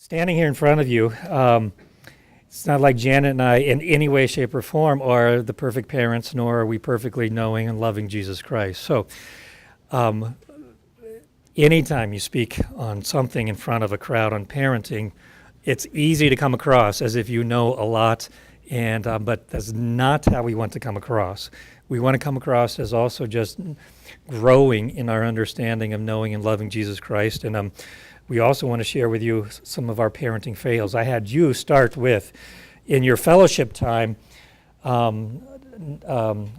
Standing here in front of you, it's not like Janet and I, in any way, shape, or form, are the perfect parents, nor are we perfectly knowing and loving Jesus Christ. So, anytime you speak on something in front of a crowd on parenting, it's easy to come across as if you know a lot, and but that's not how we want to come across. We want to come across as also just growing in our understanding of knowing and loving Jesus Christ, and we also want to share with you some of our parenting fails. I had you start with, in your fellowship time,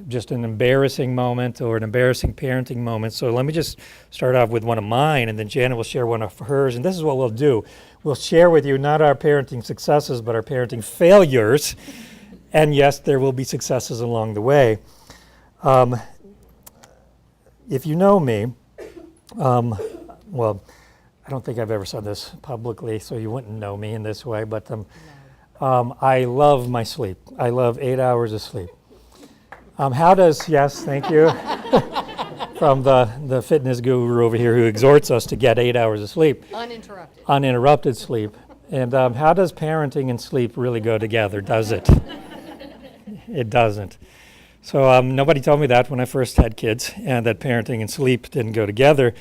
just an embarrassing moment or an embarrassing parenting moment. So let me just start off with one of mine, and then Janet will share one of hers. And this is what we'll do. We'll share with you not our parenting successes, but our parenting failures. And yes, there will be successes along the way. If you know me, well, I don't think I've ever said this publicly, so you wouldn't know me in this way, but I love my sleep. I love 8 hours of sleep. Yes, thank you, from the fitness guru over here who exhorts us to get 8 hours of sleep. Uninterrupted sleep. And how does parenting and sleep really go together? Does it? It doesn't. So nobody told me that when I first had kids, and that parenting and sleep didn't go together.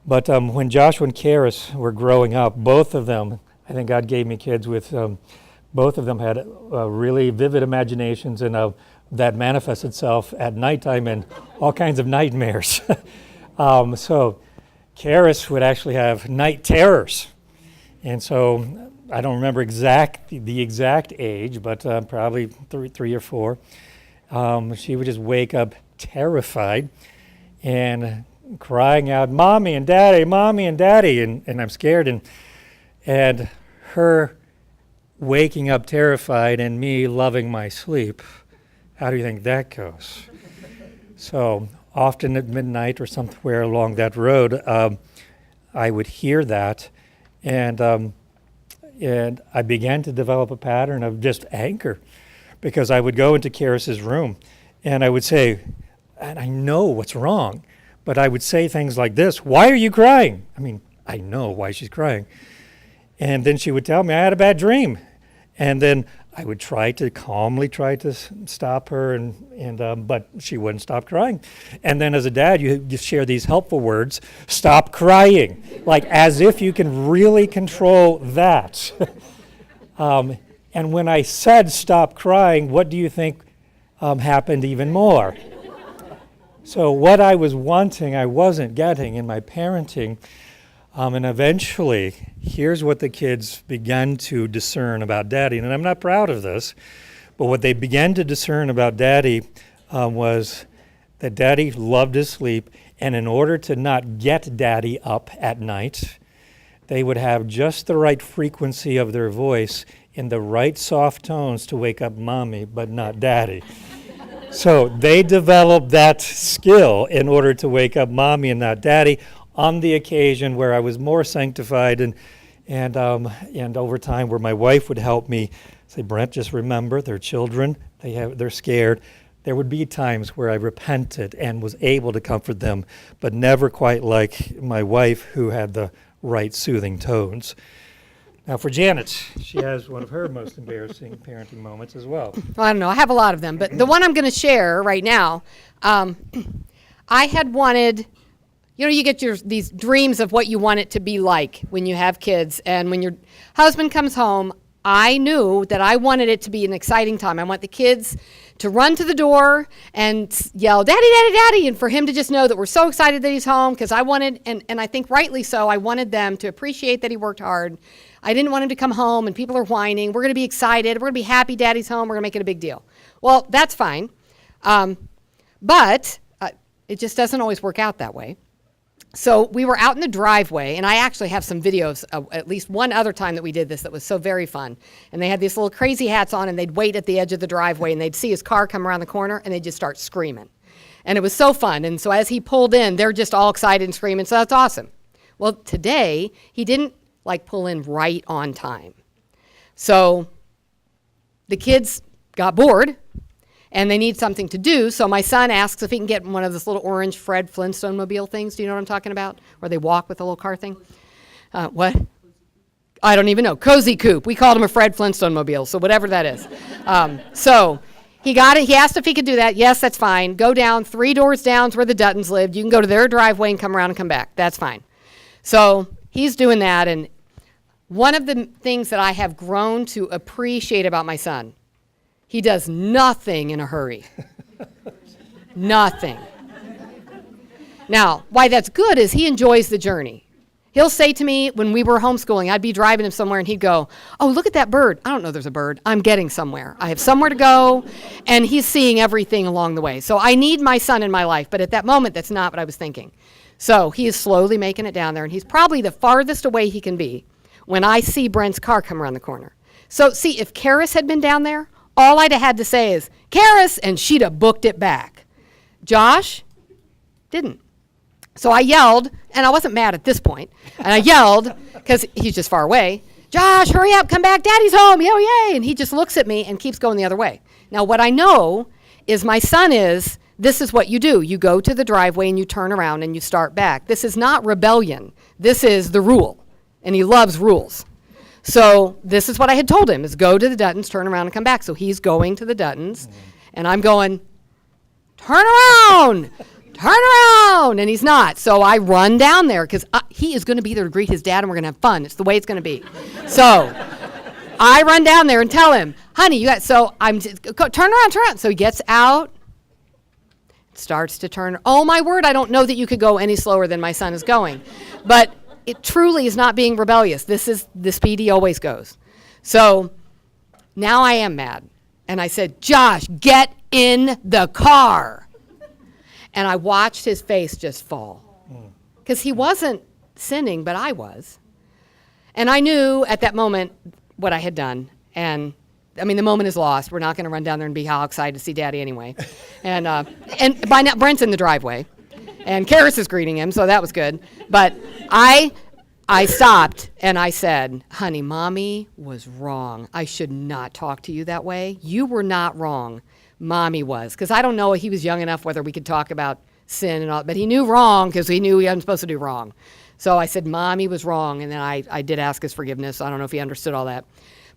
But when Joshua and Karis were growing up, both of them, I think God gave me kids with, both of them had really vivid imaginations, and that manifests itself at nighttime in all kinds of nightmares. So Karis would actually have night terrors. And so I don't remember the exact age, but probably three or four. She would just wake up terrified and crying out, mommy and daddy, and I'm scared, and her waking up terrified and me loving my sleep. How do you think that goes? So often at midnight or somewhere along that road, I would hear that, and I began to develop a pattern of just anger, because I would go into Karis's room and I would say, and I know what's wrong, but I would say things like this: why are you crying? I mean, I know why she's crying. And then she would tell me I had a bad dream. And then I would try to stop her, but she wouldn't stop crying. And then as a dad, you share these helpful words: stop crying, like as if you can really control that. And when I said stop crying, what do you think happened even more? So what I was wanting, I wasn't getting in my parenting. And eventually, here's what the kids began to discern about daddy. And I'm not proud of this, but what they began to discern about daddy was that daddy loved his sleep. And in order to not get daddy up at night, they would have just the right frequency of their voice in the right soft tones to wake up mommy, but not daddy. So they developed that skill in order to wake up mommy and not daddy on the occasion where I was more sanctified, and over time where my wife would help me say, Brent, just remember, they're children, they're scared. There would be times where I repented and was able to comfort them, but never quite like my wife, who had the right soothing tones. Now for Janet, she has one of her most embarrassing parenting moments as well. Well, I don't know. I have a lot of them, but the one I'm going to share right now, I had wanted, you get these dreams of what you want it to be like when you have kids, and when your husband comes home, I knew that I wanted it to be an exciting time. I want the kids to run to the door and yell, daddy, daddy, daddy, and for him to just know that we're so excited that he's home, because I wanted, and I think rightly so, I wanted them to appreciate that he worked hard. I didn't want him to come home and people are whining. We're going to be excited. We're going to be happy daddy's home. We're going to make it a big deal. Well, that's fine. But it just doesn't always work out that way. So we were out in the driveway, and I actually have some videos of at least one other time that we did this that was so very fun. And they had these little crazy hats on, and they'd wait at the edge of the driveway, and they'd see his car come around the corner, and they'd just start screaming. And it was so fun. And so as he pulled in, they're just all excited and screaming. So that's awesome. Well, today, he didn't pull in right on time. So the kids got bored, and they need something to do. So my son asks if he can get one of those little orange Fred Flintstone mobile things. Do you know what I'm talking about? Where they walk with a little car thing? What? I don't even know, cozy coupe. We called him a Fred Flintstone mobile, so whatever that is. So he got it. He asked if he could do that. Yes, that's fine. Go down 3 doors down to where the Duttons lived. You can go to their driveway and come around and come back. That's fine. So he's doing that, and one of the things that I have grown to appreciate about my son, he does nothing in a hurry. Nothing. Now, why that's good is he enjoys the journey. He'll say to me when we were homeschooling, I'd be driving him somewhere and he'd go, oh, look at that bird. I don't know there's a bird. I'm getting somewhere. I have somewhere to go. And he's seeing everything along the way. So I need my son in my life. But at that moment, that's not what I was thinking. So he is slowly making it down there. And he's probably the farthest away he can be when I see Brent's car come around the corner. So see, if Karis had been down there, all I'd have had to say is, Karis, and she'd have booked it back. Josh didn't. So I yelled, and I wasn't mad at this point, and I yelled, because he's just far away, Josh, hurry up, come back, Daddy's home, yay. And he just looks at me and keeps going the other way. Now, what I know is my son is, this is what you do. You go to the driveway and you turn around and you start back. This is not rebellion. This is the rule, and he loves rules. So this is what I had told him, is go to the Duttons, turn around and come back. So he's going to the Duttons, and I'm going, turn around. Turn around, and he's not. So I run down there because he is going to be there to greet his dad, and we're going to have fun. It's the way it's going to be. So I run down there and tell him, honey, you got, so I'm just, turn around. So he gets out, starts to turn. Oh, my word, I don't know that you could go any slower than my son is going. But it truly is not being rebellious. This is the speed he always goes. So now I am mad. And I said, Josh, get in the car. And I watched his face just fall. Because he wasn't sinning, but I was. And I knew at that moment what I had done. And, I mean, the moment is lost. We're not going to run down there and be all excited to see Daddy anyway. And by now, Brent's in the driveway. And Karis is greeting him, so that was good. But I stopped, and I said, honey, Mommy was wrong. I should not talk to you that way. You were not wrong. Mommy was, because I don't know if he was young enough whether we could talk about sin and all, but he knew wrong because he knew he wasn't supposed to do wrong. So I said, Mommy was wrong, and then I did ask his forgiveness. I don't know if he understood all that,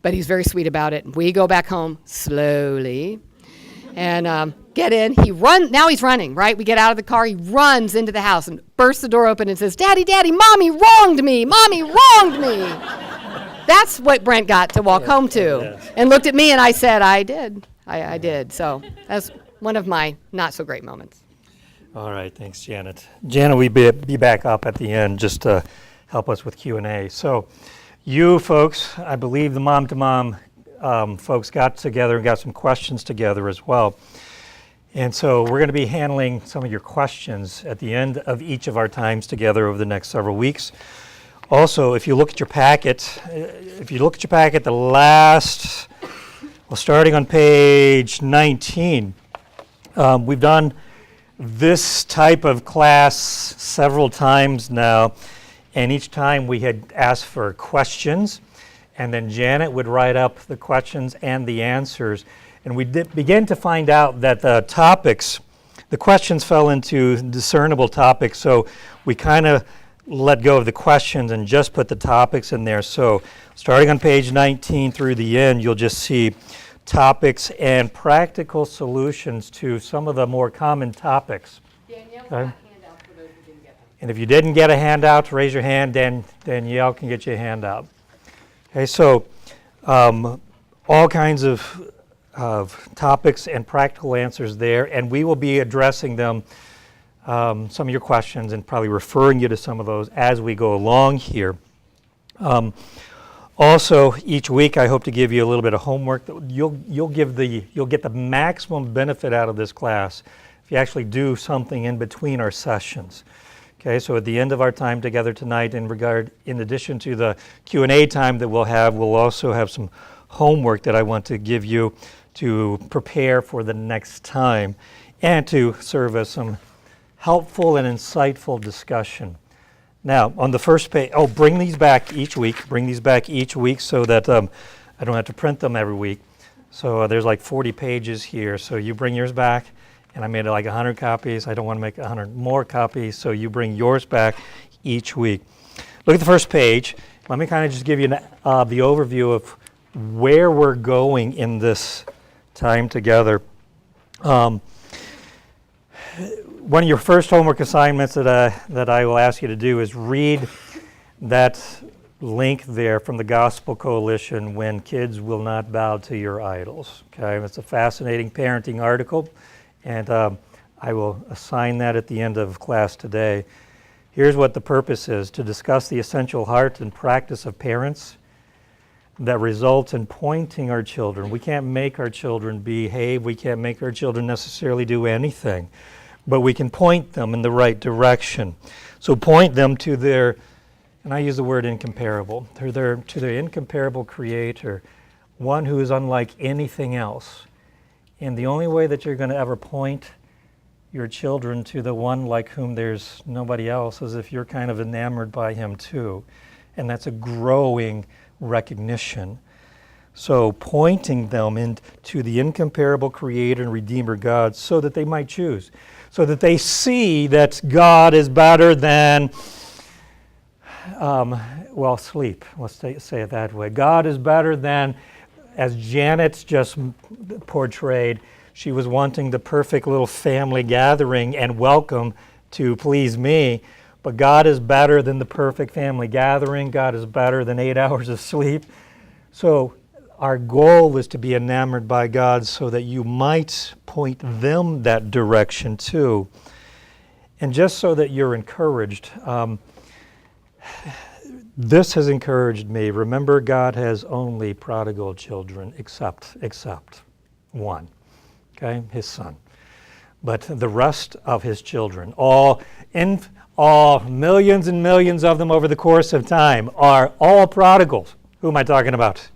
but he's very sweet about it. We go back home slowly and get in. Now he's running, right? We get out of the car. He runs into the house and bursts the door open and says, Daddy, Mommy wronged me. Mommy wronged me. That's what Brent got to walk home to. Yes. And looked at me, and I said, I did. I did. So that's one of my not so great moments. All right. Thanks, Janet. Janet will be back up at the end just to help us with Q&A. So you folks, I believe the mom-to-mom folks got together and got some questions together as well. And so we're going to be handling some of your questions at the end of each of our times together over the next several weeks. Also, if you look at your packet, the last... Well, starting on page 19, we've done this type of class several times now, and each time we had asked for questions, and then Janet would write up the questions and the answers, and we began to find out that the questions fell into discernible topics, so we kind of let go of the questions and just put the topics in there. So starting on page 19 through the end, you'll just see topics and practical solutions to some of the more common topics. Danielle got handouts for those who didn't get them. And if you didn't get a handout, raise your hand, Danielle can get you a handout. Okay, so all kinds of topics and practical answers there, and we will be addressing them, some of your questions, and probably referring you to some of those as we go along here. Also, each week I hope to give you a little bit of homework that you'll get the maximum benefit out of this class if you actually do something in between our sessions. Okay, so at the end of our time together tonight, in addition to the Q&A time that we'll also have some homework that I want to give you to prepare for the next time and to serve as some helpful and insightful discussion. Now, on the first page, bring these back each week so that I don't have to print them every week. So there's like 40 pages here, so you bring yours back, and I made like 100 copies. I don't want to make 100 more copies, so you bring yours back each week. Look at the first page, let me kind of just give you the overview of where we're going in this time together. One of your first homework assignments that I will ask you to do is read that link there from the Gospel Coalition, When Kids Will Not Bow to Your Idols. Okay, it's a fascinating parenting article, and I will assign that at the end of class today. Here's what the purpose is: to discuss the essential heart and practice of parents that results in pointing our children. We can't make our children behave. We can't make our children necessarily do anything, but we can point them in the right direction. So point them to their, and I use the word incomparable, to their incomparable Creator, one who is unlike anything else. And the only way that you're going to ever point your children to the one like whom there's nobody else is if you're kind of enamored by him too. And that's a growing recognition. So pointing them into the incomparable Creator and Redeemer God so that they might choose, so that they see that God is better than, sleep. Let's say it that way. God is better than, as Janet's just portrayed, she was wanting the perfect little family gathering and welcome to please me. But God is better than the perfect family gathering. God is better than 8 hours of sleep. So our goal is to be enamored by God so that you might point them that direction too. And just so that you're encouraged, this has encouraged me. Remember, God has only prodigal children except one, okay, his son. But the rest of his children, all millions and millions of them over the course of time, are all prodigals. Who am I talking about?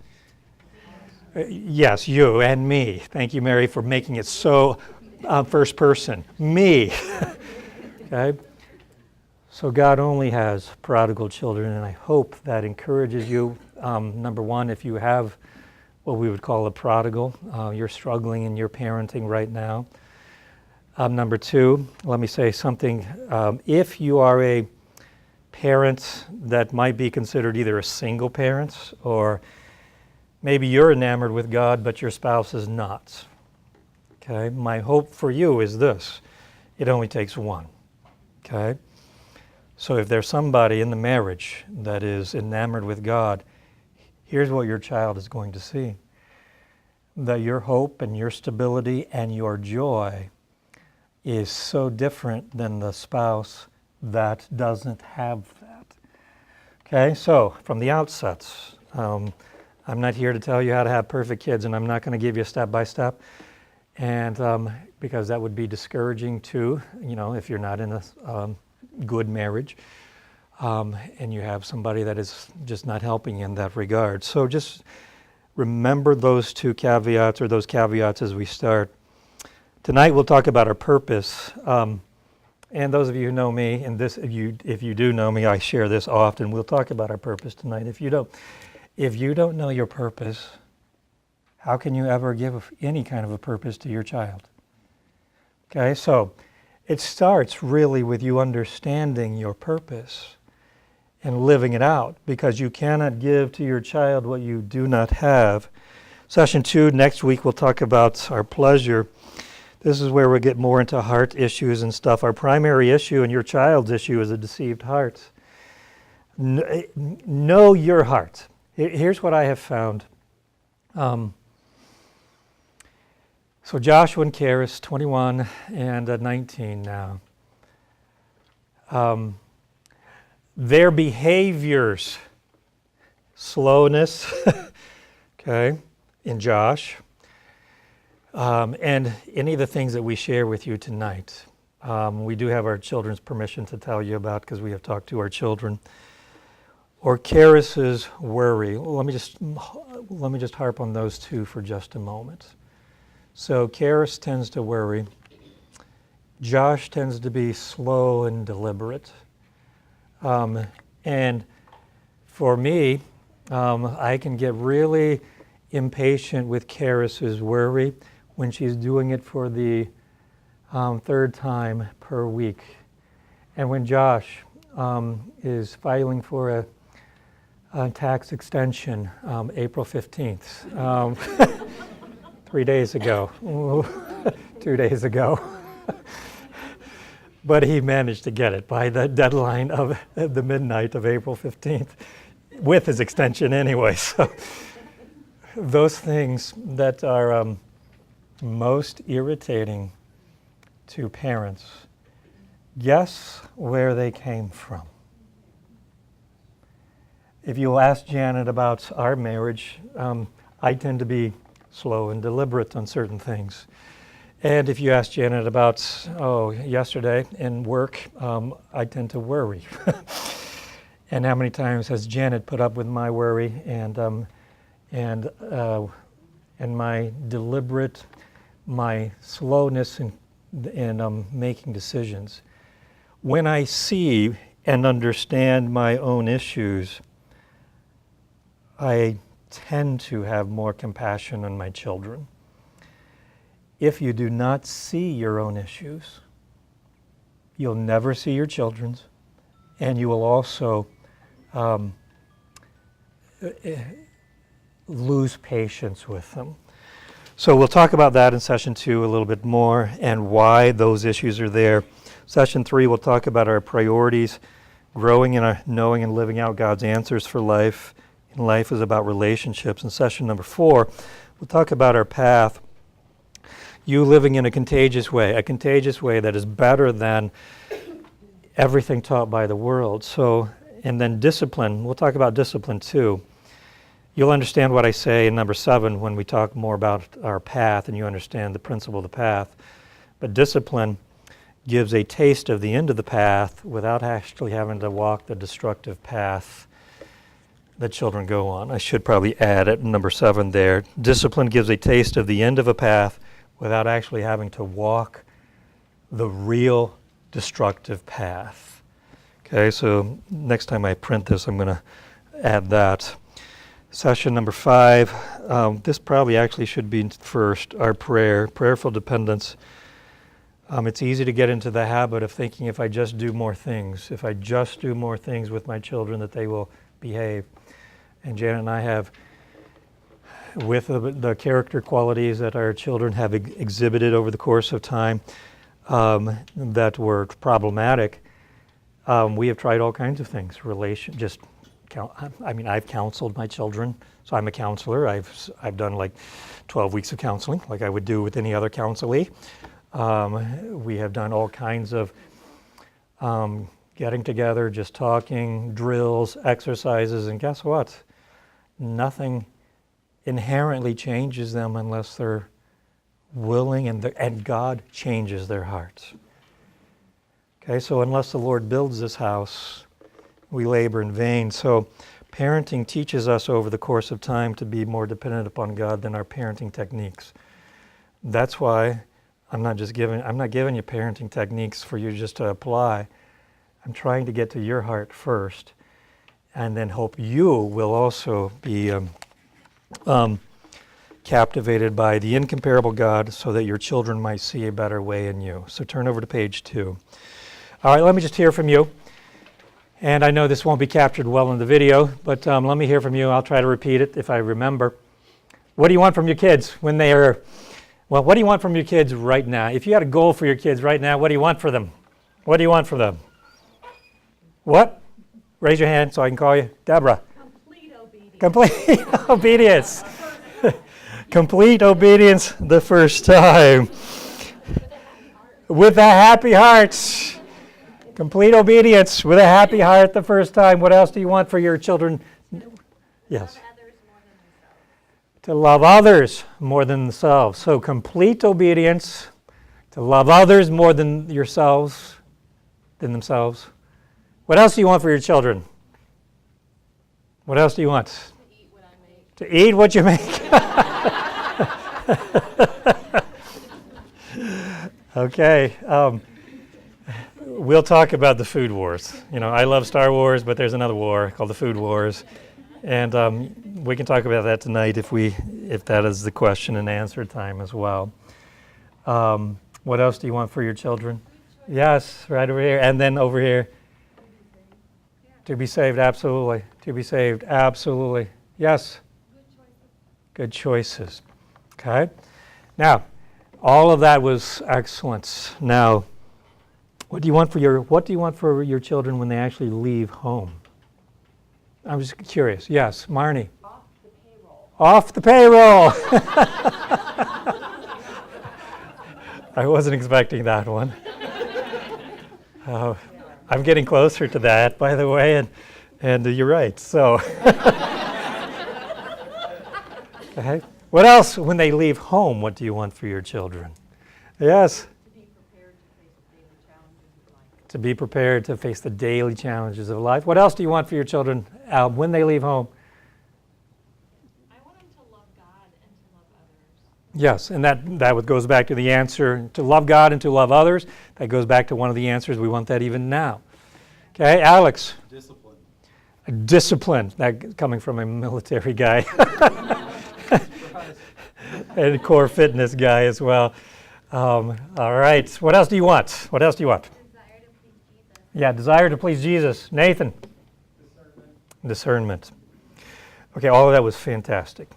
Yes, you and me. Thank you, Mary, for making it so first person. Me. Okay? So God only has prodigal children, and I hope that encourages you. Number one, if you have what we would call a prodigal, you're struggling in your parenting right now. Number two, let me say something. If you are a parent that might be considered either a single parent or maybe you're enamored with God but your spouse is not, okay? My hope for you is this: it only takes one, okay? So if there's somebody in the marriage that is enamored with God, here's what your child is going to see: that your hope and your stability and your joy is so different than the spouse that doesn't have that. Okay, so from the outset, I'm not here to tell you how to have perfect kids, and I'm not going to give you a step-by-step, and because that would be discouraging too, if you're not in a good marriage, and you have somebody that is just not helping in that regard. So just remember those two caveats, or those caveats, as we start. Tonight we'll talk about our purpose, and those of you who know me, and this, if you do know me, I share this often. We'll talk about our purpose tonight. If you don't know your purpose, how can you ever give any kind of a purpose to your child? Okay, so it starts really with you understanding your purpose and living it out, because you cannot give to your child what you do not have. Session 2, next week, we'll talk about our pleasure. This is where we get more into heart issues and stuff. Our primary issue and your child's issue is a deceived heart. Know your heart. Here's what I have found. So Joshua and Karis, 21 and 19 now. Their behaviors, slowness, okay, in Josh, and any of the things that we share with you tonight. We do have our children's permission to tell you about, because we have talked to our children. Or Karis's worry. Let me just harp on those two for just a moment. So Karis tends to worry. Josh tends to be slow and deliberate. And for me, I can get really impatient with Karis's worry when she's doing it for the third time per week. And when Josh is filing for tax extension, April 15th. 3 days ago, 2 days ago. But he managed to get it by the deadline of the midnight of April 15th, with his extension anyway. So those things that are most irritating to parents, guess where they came from? If you'll ask Janet about our marriage, I tend to be slow and deliberate on certain things. And if you ask Janet about, yesterday in work, I tend to worry. And how many times has Janet put up with my worry and my deliberate, my slowness in making decisions? When I see and understand my own issues, I tend to have more compassion on my children. If you do not see your own issues, you'll never see your children's, and you will also lose patience with them. So we'll talk about that in session 2 a little bit more and why those issues are there. Session 3, we'll talk about our priorities, growing in our knowing and living out God's answers for life. And life is about relationships. In session number 4, we'll talk about our path. You living in a contagious way that is better than everything taught by the world. So, and then discipline, we'll talk about discipline too. You'll understand what I say in number 7 when we talk more about our path and you understand the principle of the path. But discipline gives a taste of the end of the path without actually having to walk the destructive path that children go on. I should probably add it, number 7 there. Discipline gives a taste of the end of a path without actually having to walk the real destructive path. Okay, so next time I print this, I'm going to add that. Session number 5, this probably actually should be first, our prayerful dependence. It's easy to get into the habit of thinking if I just do more things with my children that they will behave. And Janet and I have, with the character qualities that our children have exhibited over the course of time that were problematic, we have tried all kinds of things. I've counseled my children, so I'm a counselor. I've done like 12 weeks of counseling, like I would do with any other counselee. We have done all kinds of getting together, just talking, drills, exercises, and guess what? Nothing inherently changes them unless they're willing and God changes their hearts. Okay, so unless the Lord builds this house, we labor in vain. So parenting teaches us over the course of time to be more dependent upon God than our parenting techniques. That's why I'm not giving you parenting techniques for you just to apply. I'm trying to get to your heart first and then hope you will also be captivated by the incomparable God so that your children might see a better way in you. So turn over to page 2. All right, let me just hear from you. And I know this won't be captured well in the video, but let me hear from you. I'll try to repeat it if I remember. What do you want from your kids when they are, what do you want from your kids right now? If you had a goal for your kids right now, what do you want for them? What do you want from them? What? Raise your hand so I can call you. Deborah. Complete obedience. Complete obedience. Complete obedience the first time. With a happy heart. Complete obedience with a happy heart the first time. What else do you want for your children? Yes. To love others more than themselves. So complete obedience, to love others more than yourselves, than themselves. What else do you want for your children? What else do you want? To eat what I make. To eat what you make. Okay. We'll talk about the food wars. You know, I love Star Wars, but there's another war called the food wars. And we can talk about that tonight if that is the question and answer time as well. What else do you want for your children? Yes, right over here. And then over here. To be saved, absolutely. To be saved, absolutely. Yes? Good choices. Okay? Now, all of that was excellence. Now, what do you want for your children when they actually leave home? I'm just curious. Yes, Marnie. Off the payroll. I wasn't expecting that one. I'm getting closer to that, by the way, and you're right. So, okay. What else when they leave home? What do you want for your children? Yes. To be prepared to face the daily challenges of life. What else do you want for your children when they leave home? I want them to love God and to love others. Yes, and that goes back to the answer to love God and to love others. That goes back to one of the answers. We want that even now. Okay, Alex. Discipline. Discipline. That coming from a military guy. And a core fitness guy as well. All right. What else do you want? What else do you want? Desire to please Jesus. Yeah, desire to please Jesus. Nathan. Discernment. Okay, all of that was fantastic.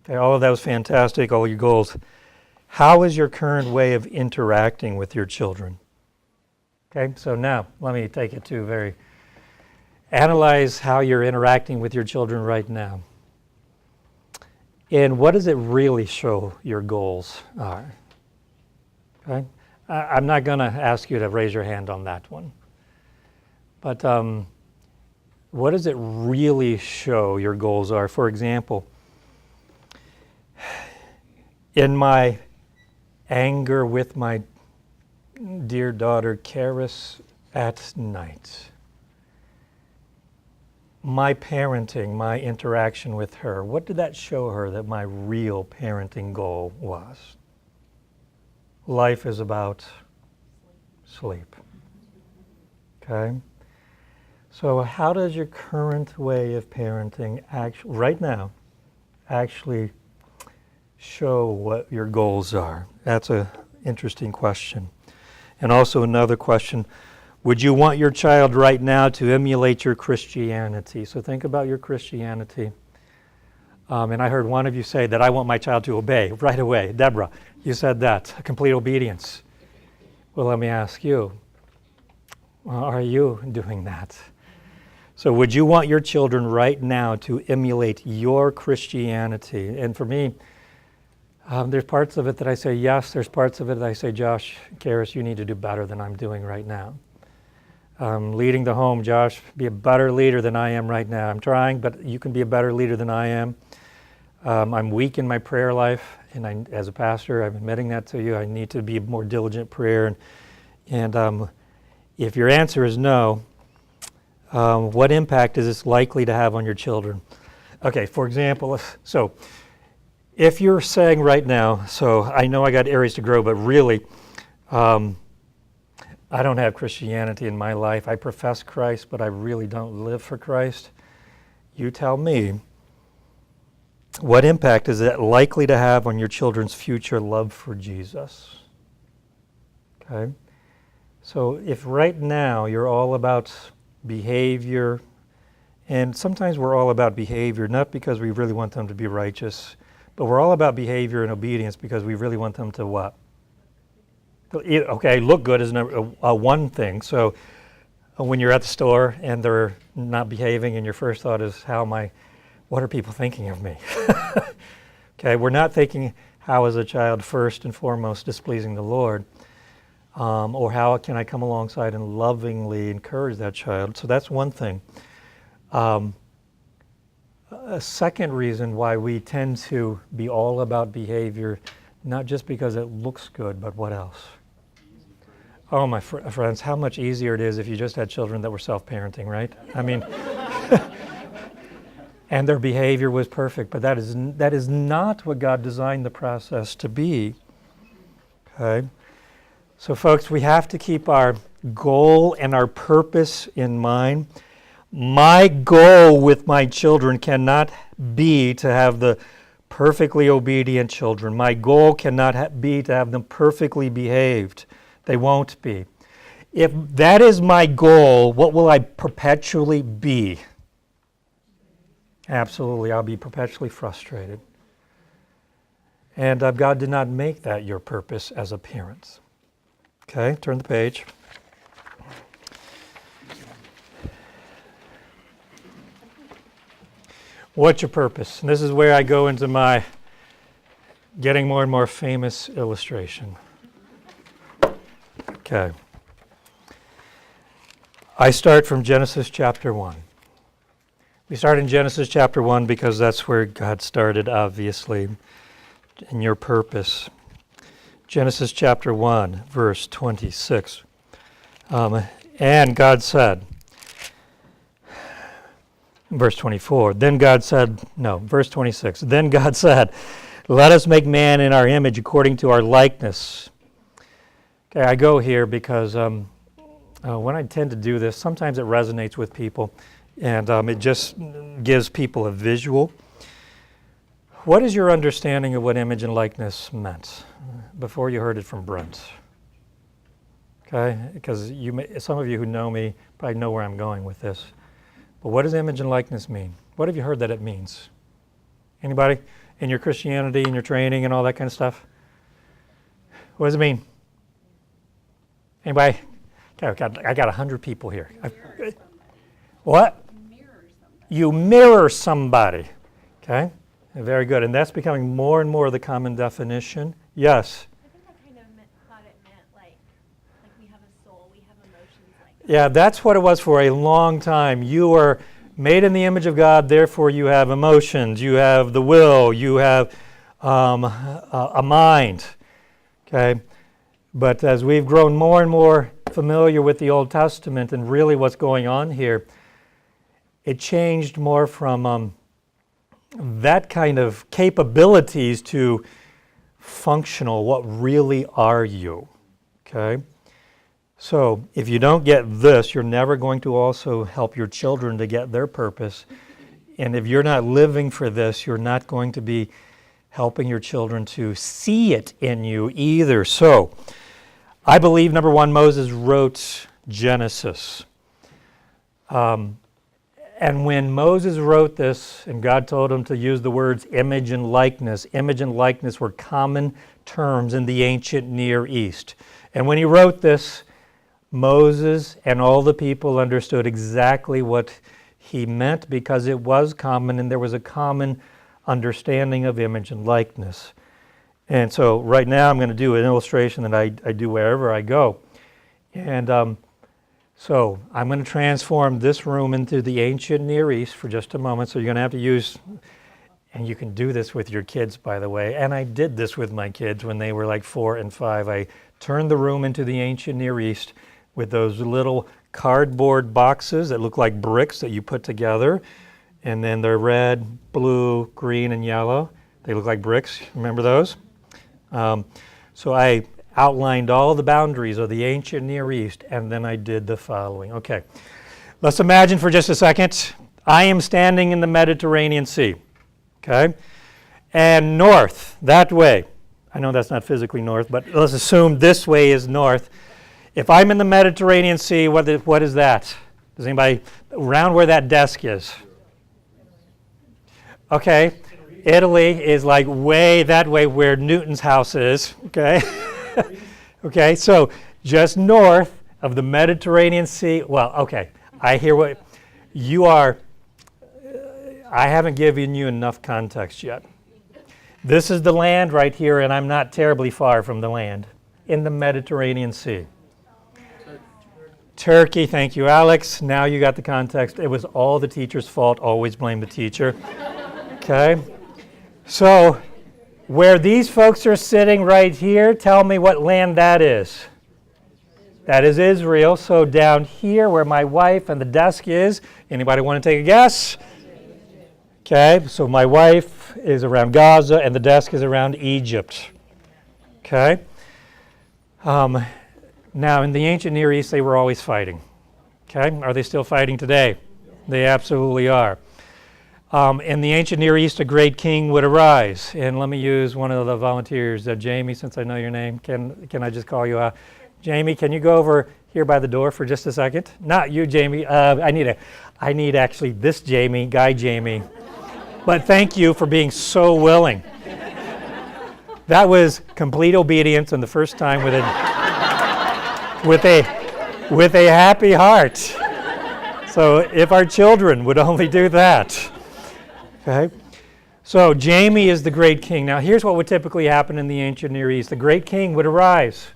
Okay, all of that was fantastic, all your goals. How is your current way of interacting with your children? Okay, so now let me take it to analyze how you're interacting with your children right now. And what does it really show your goals are? Okay, I'm not going to ask you to raise your hand on that one. But what does it really show your goals are? For example, in my anger with my dear daughter, Karis, at night, my parenting, my interaction with her, what did that show her that my real parenting goal was? Life is about sleep. Okay? So how does your current way of parenting right now actually show what your goals are? That's an interesting question. And also another question, would you want your child right now to emulate your Christianity? So think about your Christianity. And I heard one of you say that I want my child to obey right away. Deborah, you said that, complete obedience. Well, let me ask you, are you doing that? So would you want your children right now to emulate your Christianity? And for me, there's parts of it that I say yes, there's parts of it that I say, Josh, Karis, you need to do better than I'm doing right now. Leading the home, Josh, be a better leader than I am right now. I'm trying, but you can be a better leader than I am. I'm weak in my prayer life, and as a pastor, I'm admitting that to you. I need to be a more diligent prayer. And if your answer is no, what impact is this likely to have on your children? Okay, for example, so if you're saying right now, so I know I got areas to grow, but really, I don't have Christianity in my life. I profess Christ, but I really don't live for Christ. You tell me, what impact is that likely to have on your children's future love for Jesus? Okay? So if right now you're all about behavior, and sometimes we're all about behavior, not because we really want them to be righteous, but we're all about behavior and obedience because we really want them to what? Okay, look good is one thing. So when you're at the store and they're not behaving and your first thought is, what are people thinking of me? Okay, we're not thinking how is a child first and foremost displeasing the Lord, or how can I come alongside and lovingly encourage that child. So that's one thing. A second reason why we tend to be all about behavior, not just because it looks good, but what else? Oh, my friends, how much easier it is if you just had children that were self-parenting, right? I mean, and their behavior was perfect, but that is not what God designed the process to be. Okay? So folks, we have to keep our goal and our purpose in mind. My goal with my children cannot be to have the perfectly obedient children. My goal cannot be to have them perfectly behaved. They won't be. If that is my goal, what will I perpetually be? Absolutely, I'll be perpetually frustrated. And God did not make that your purpose as a parent. Okay, turn the page. What's your purpose? And this is where I go into my getting more and more famous illustration. Okay. I start from Genesis chapter 1. We start in Genesis chapter 1 because that's where God started, obviously, in your purpose. Genesis chapter 1, verse 26. And God said, verse 24, verse 26. Then God said, let us make man in our image according to our likeness. Okay, I go here because when I tend to do this, sometimes it resonates with people, and it just gives people a visual. What is your understanding of what image and likeness meant before you heard it from Brent? Okay, because some of you who know me probably know where I'm going with this. But what does image and likeness mean? What have you heard that it means? Anybody? In your Christianity, in your training, and all that kind of stuff? What does it mean? Anybody? Okay, I got 100 people here. What? You mirror somebody. Okay, very good. And that's becoming more and more the common definition. Yes? I think I kind of thought it meant like we have a soul, we have emotions like that. Yeah, that's what it was for a long time. You were made in the image of God, therefore you have emotions, you have the will, you have a mind. Okay? But as we've grown more and more familiar with the Old Testament and really what's going on here, it changed more from that kind of capabilities to functional. What really are you? Okay? So if you don't get this, you're never going to also help your children to get their purpose. And if you're not living for this, you're not going to be helping your children to see it in you either. So I believe, number one, Moses wrote Genesis. And when Moses wrote this, and God told him to use the words image and likeness were common terms in the ancient Near East. And when he wrote this, Moses and all the people understood exactly what he meant because it was common and there was a common understanding of image and likeness. And so right now I'm going to do an illustration that I do wherever I go. And so I'm going to transform this room into the ancient Near East for just a moment. So you're going to have to use, and you can do this with your kids, by the way. And I did this with my kids when they were like 4 and 5. I turned the room into the ancient Near East with those little cardboard boxes that look like bricks that you put together. And then they're red, blue, green, and yellow. They look like bricks. Remember those? So I outlined all the boundaries of the ancient Near East, and then I did the following. Okay, let's imagine for just a second, I am standing in the Mediterranean Sea, okay? And north, that way, I know that's not physically north, but let's assume this way is north. If I'm in the Mediterranean Sea, what is that? Does anybody, around where that desk is? Okay, Italy is like way that way where Newton's house is, okay? Okay, so just north of the Mediterranean Sea, well, okay, I hear what you are, I haven't given you enough context yet. This is the land right here, and I'm not terribly far from the land in the Mediterranean Sea. Turkey, thank you, Alex. Now you got the context. It was all the teacher's fault. Always blame the teacher. Okay? So, where these folks are sitting right here, tell me what land that is. That is Israel. So down here where my wife and the desk is, anybody want to take a guess? Okay, so my wife is around Gaza and the desk is around Egypt. Okay? Now, in the ancient Near East, they were always fighting. Okay? Are they still fighting today? They absolutely are. In the ancient Near East, a great king would arise. And let me use one of the volunteers, Jamie, since I know your name. Can I just call you out? Jamie, can you go over here by the door for just a second? Not you, Jamie. I need actually this Jamie, guy Jamie. But thank you for being so willing. That was complete obedience, and the first time with a happy heart. So if our children would only do that. Okay? So Jamie is the great king. Now here's what would typically happen in the ancient Near East. The great king would arise,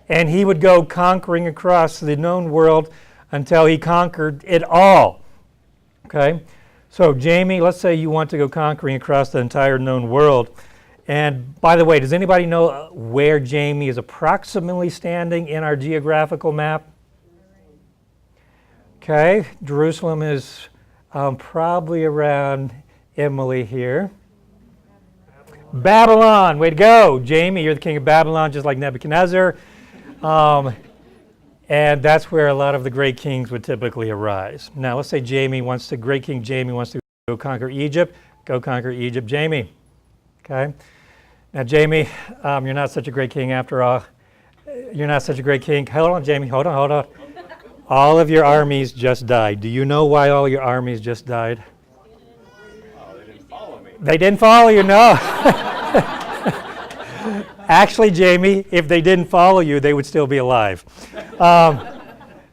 and he would go conquering across the known world until he conquered it all. Okay? So Jamie, let's say you want to go conquering across the entire known world. And by the way, does anybody know where Jamie is approximately standing in our geographical map? Okay, Jerusalem is probably around Emily here. Babylon, way to go. Jamie, you're the king of Babylon, just like Nebuchadnezzar. And that's where a lot of the great kings would typically arise. Now, let's say great king Jamie wants to go conquer Egypt. Go conquer Egypt, Jamie. Okay? Now, Jamie, you're not such a great king after all. You're not such a great king. Hold on, Jamie. Hold on. All of your armies just died. Do you know why all your armies just died? Oh, they didn't follow me. They didn't follow you, no. Actually, Jamie, if they didn't follow you, they would still be alive.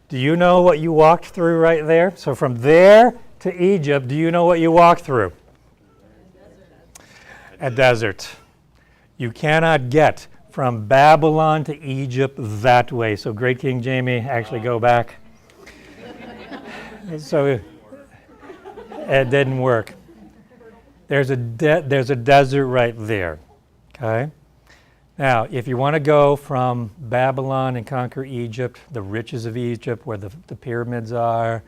Do you know what you walked through right there? So from there to Egypt, do you know what you walked through? A desert. You cannot get from Babylon to Egypt that way. So great King Jamie, actually go back. So it didn't work. There's a desert right there. Okay? Now, if you want to go from Babylon and conquer Egypt, the riches of Egypt, where the pyramids are,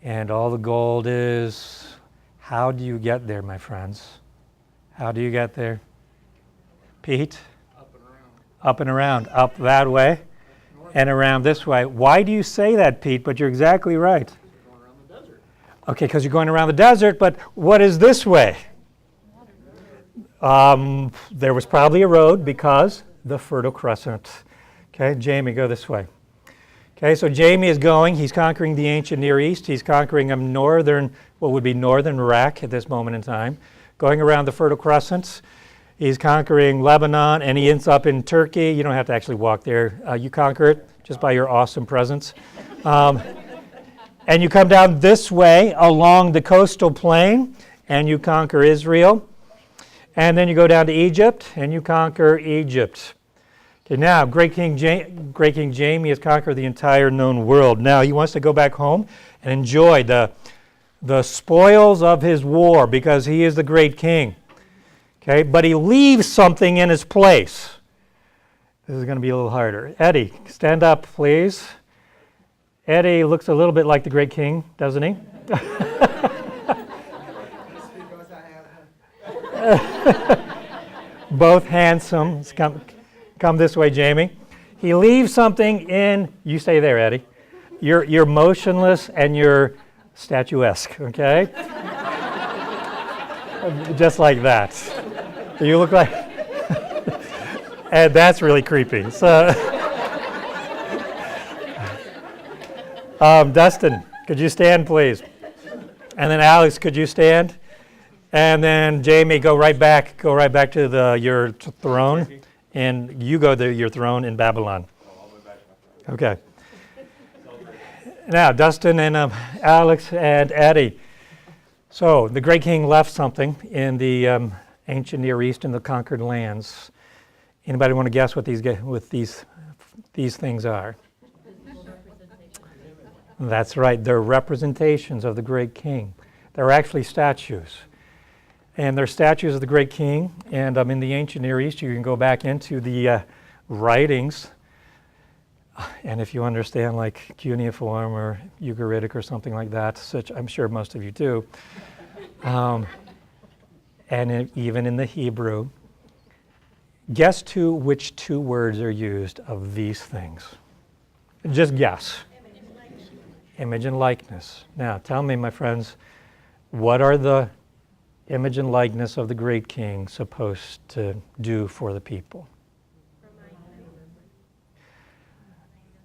and all the gold is, how do you get there, my friends? How do you get there? Pete? Up and around. Up and around. Up that way and around this way. Why do you say that, Pete? But you're exactly right. Going around the desert. Okay, because you're going around the desert, but what is this way? There was probably a road because the Fertile Crescent. Okay, Jamie, go this way. Okay, so Jamie is going. He's conquering the ancient Near East. He's conquering what would be northern Iraq at this moment in time. Going around the Fertile Crescent. He's conquering Lebanon, and he ends up in Turkey. You don't have to actually walk there. You conquer it just by your awesome presence. And you come down this way along the coastal plain, and you conquer Israel. And then you go down to Egypt, and you conquer Egypt. Okay, now, Great King Jamie has conquered the entire known world. Now, he wants to go back home and enjoy the spoils of his war because he is the great king. Okay, but he leaves something in his place. This is going to be a little harder. Eddie, stand up, please. Eddie looks a little bit like the great king, doesn't he? Both handsome. Come this way, Jamie. He leaves something in, you stay there, Eddie. You're motionless and you're statuesque, okay? Just like that. You look like, and that's really creepy. So, Dustin, could you stand, please? And then Alex, could you stand? And then Jamie, go right back to your throne, and you go to your throne in Babylon. Okay. Now, Dustin and Alex and Eddie. So the great king left something in the ancient Near East in the conquered lands. Anybody want to guess what these things are? That's right. They're representations of the great king. They're actually statues. And they're statues of the great king. And in the ancient Near East, you can go back into the writings. And if you understand like cuneiform or Ugaritic or something like that, such I'm sure most of you do, and even in the Hebrew, guess which two words are used of these things? Just guess. Image and likeness. Now, tell me, my friends, what are the image and likeness of the great king supposed to do for the people?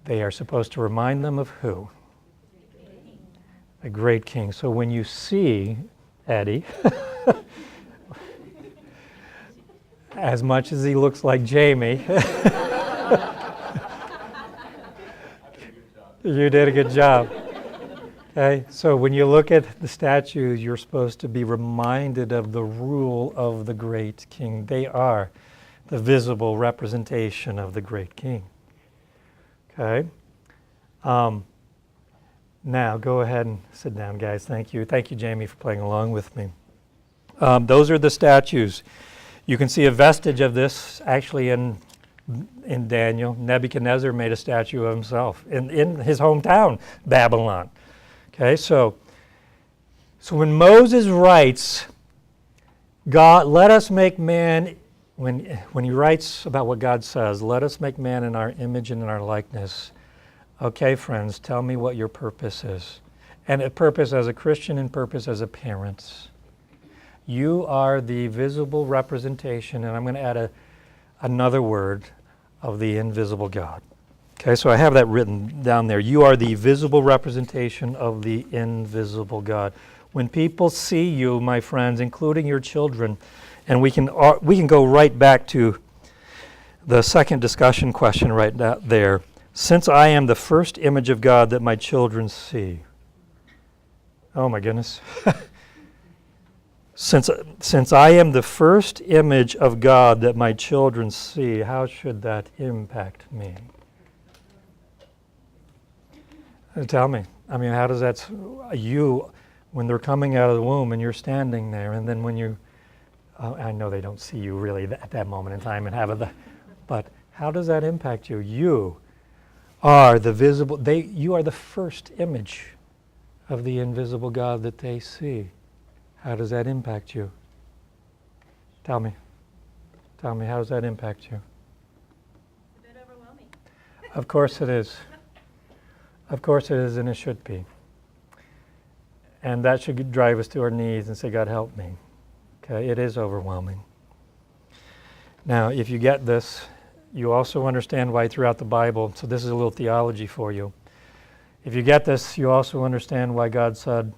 They are supposed to remind them of who? A great king. So when you see Eddie, as much as he looks like Jamie, you did a good job. Okay, so when you look at the statues, you're supposed to be reminded of the rule of the great king. They are the visible representation of the great king. Okay? Now, go ahead and sit down, guys. Thank you. Thank you, Jamie, for playing along with me. Those are the statues. You can see a vestige of this actually in Daniel. Nebuchadnezzar made a statue of himself in his hometown, Babylon. Okay, so when Moses writes, God, let us make man, when he writes about what God says, let us make man in our image and in our likeness. Okay, friends, tell me what your purpose is. And a purpose as a Christian and purpose as a parent. You are the visible representation, and I'm going to add another word, of the invisible God. Okay, so I have that written down there. You are the visible representation of the invisible God. When people see you, my friends, including your children, and we can go right back to the second discussion question right there. Since I am the first image of God that my children see. Oh my goodness. Since I am the first image of God that my children see, how should that impact me? Tell me. I mean, how does that, you, when they're coming out of the womb and you're standing there, and then when you, I know they don't see you really at that moment in time and have but how does that impact you? You are the visible, you are the first image of the invisible God that they see. How does that impact you? Tell me. Tell me, how does that impact you? It's a bit overwhelming. Of course it is. Of course it is, and it should be. And that should drive us to our knees and say, God, help me. Okay, it is overwhelming. Now, if you get this, you also understand why throughout the Bible, so this is a little theology for you. If you get this, you also understand why God said,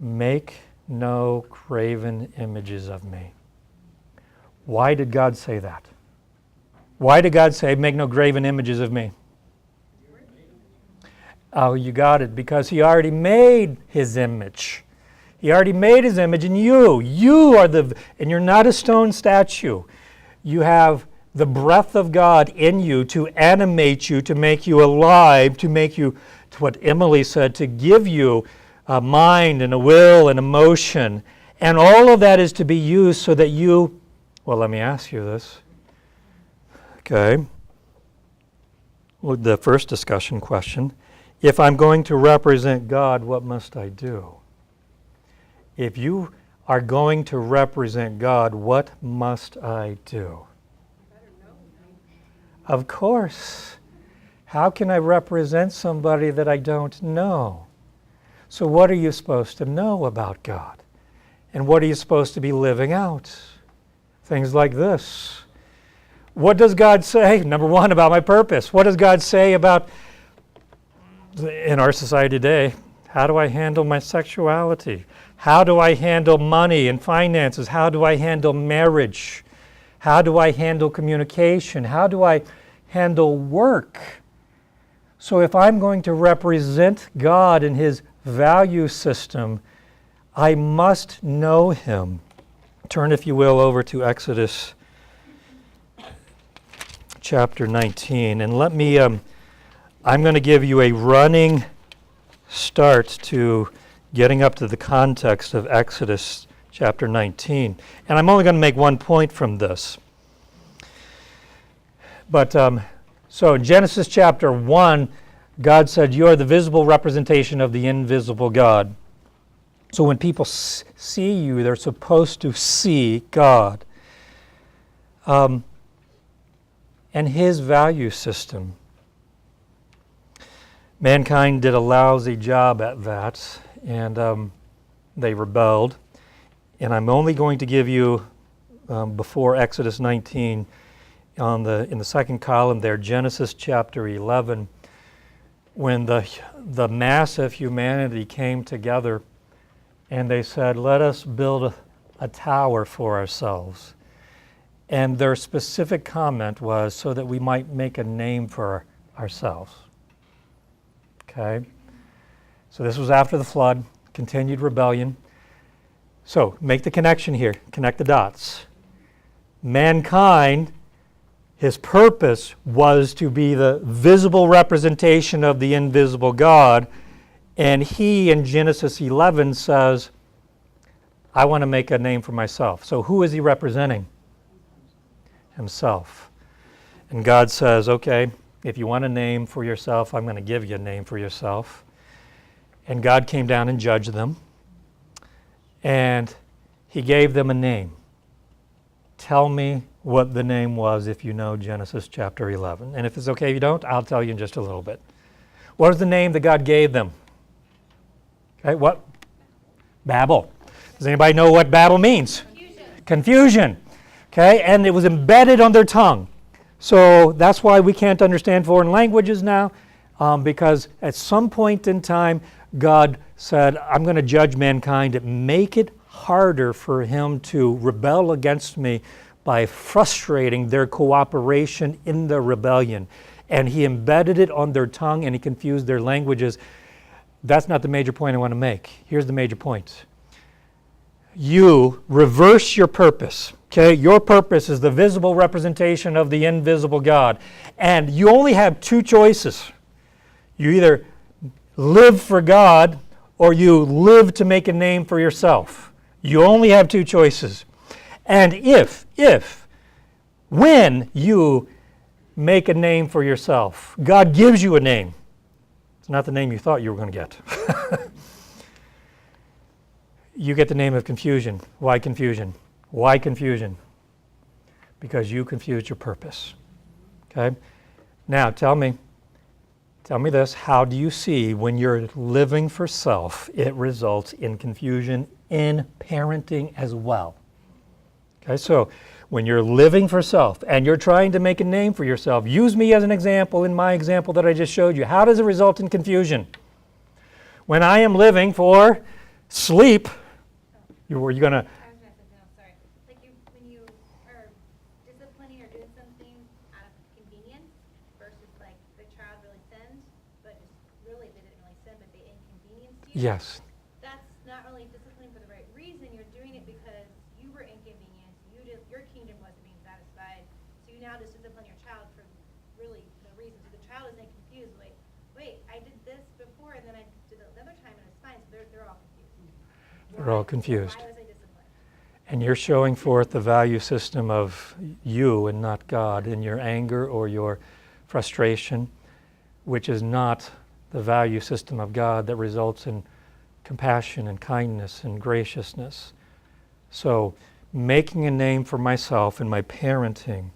make no graven images of me. Why did God say that? Why did God say, make no graven images of me? Oh, you got it. Because he already made his image. He already made his image in you. You are and you're not a stone statue. You have the breath of God in you to animate you, to make you alive, to make you, to what Emily said, to give you a mind and a will and emotion. And all of that is to be used so that you, well, let me ask you this. Okay. Well, the first discussion question. If I'm going to represent God, what must I do? If you are going to represent God, what must I do? Of course. How can I represent somebody that I don't know? So what are you supposed to know about God? And what are you supposed to be living out? Things like this. What does God say? Number one, about my purpose. What does God say about, in our society today, how do I handle my sexuality? How do I handle money and finances? How do I handle marriage? How do I handle communication? How do I handle work? So if I'm going to represent God in his value system, I must know him. Turn, if you will, over to Exodus chapter 19. And let me, I'm going to give you a running start to getting up to the context of Exodus chapter 19. And I'm only going to make one point from this. But so in Genesis chapter 1, God said, you are the visible representation of the invisible God. So when people see you, they're supposed to see God. And his value system. Mankind did a lousy job at that, and they rebelled. And I'm only going to give you, before Exodus 19, in the second column there, Genesis chapter 11, when the mass of humanity came together and they said, let us build a tower for ourselves. And their specific comment was so that we might make a name for ourselves. Okay? So this was after the flood, continued rebellion. So make the connection here, connect the dots. Mankind, his purpose was to be the visible representation of the invisible God. And he, in Genesis 11, says, I want to make a name for myself. So who is he representing? Himself. And God says, okay, if you want a name for yourself, I'm going to give you a name for yourself. And God came down and judged them. And he gave them a name. Tell me what the name was if you know Genesis chapter 11. And if it's okay if you don't, I'll tell you in just a little bit. What is the name that God gave them? Okay, what? Babel. Does anybody know what Babel means? Confusion. Okay, and it was embedded on their tongue. So that's why we can't understand foreign languages now, because at some point in time, God said, I'm going to judge mankind and make it harder for him to rebel against me by frustrating their cooperation in the rebellion. And he embedded it on their tongue and he confused their languages. That's not the major point I want to make. Here's the major point. You reverse your purpose. Okay, your purpose is the visible representation of the invisible God. And you only have two choices. You either live for God or you live to make a name for yourself. You only have two choices. And when you make a name for yourself, God gives you a name. It's not the name you thought you were going to get. You get the name of confusion. Why confusion? Why confusion? Because you confused your purpose. Okay? Now tell me this, how do you see when you're living for self, it results in confusion in parenting as well? Okay, so when you're living for self and you're trying to make a name for yourself, use me as an example in my example that I just showed you. How does it result in confusion? When I am living for sleep, were you going to... I was going to say, no, sorry. Like when you are disciplining or doing something out of convenience versus like the child really sinned, but just really they didn't really sin, but they inconvenienced you. Yes. That's not really disciplining for the right reason. You're doing it because you were inconvenienced. Your kingdom wasn't being satisfied. So you now just discipline your child for really no reason. So the child isn't confused. Like, wait, I did this before and then I did it another time and it's fine. So they're all confused. They're all confused. Why was I disciplined? And you're showing forth the value system of you and not God in your anger or your frustration, which is not the value system of God that results in compassion and kindness and graciousness. So making a name for myself in my parenting,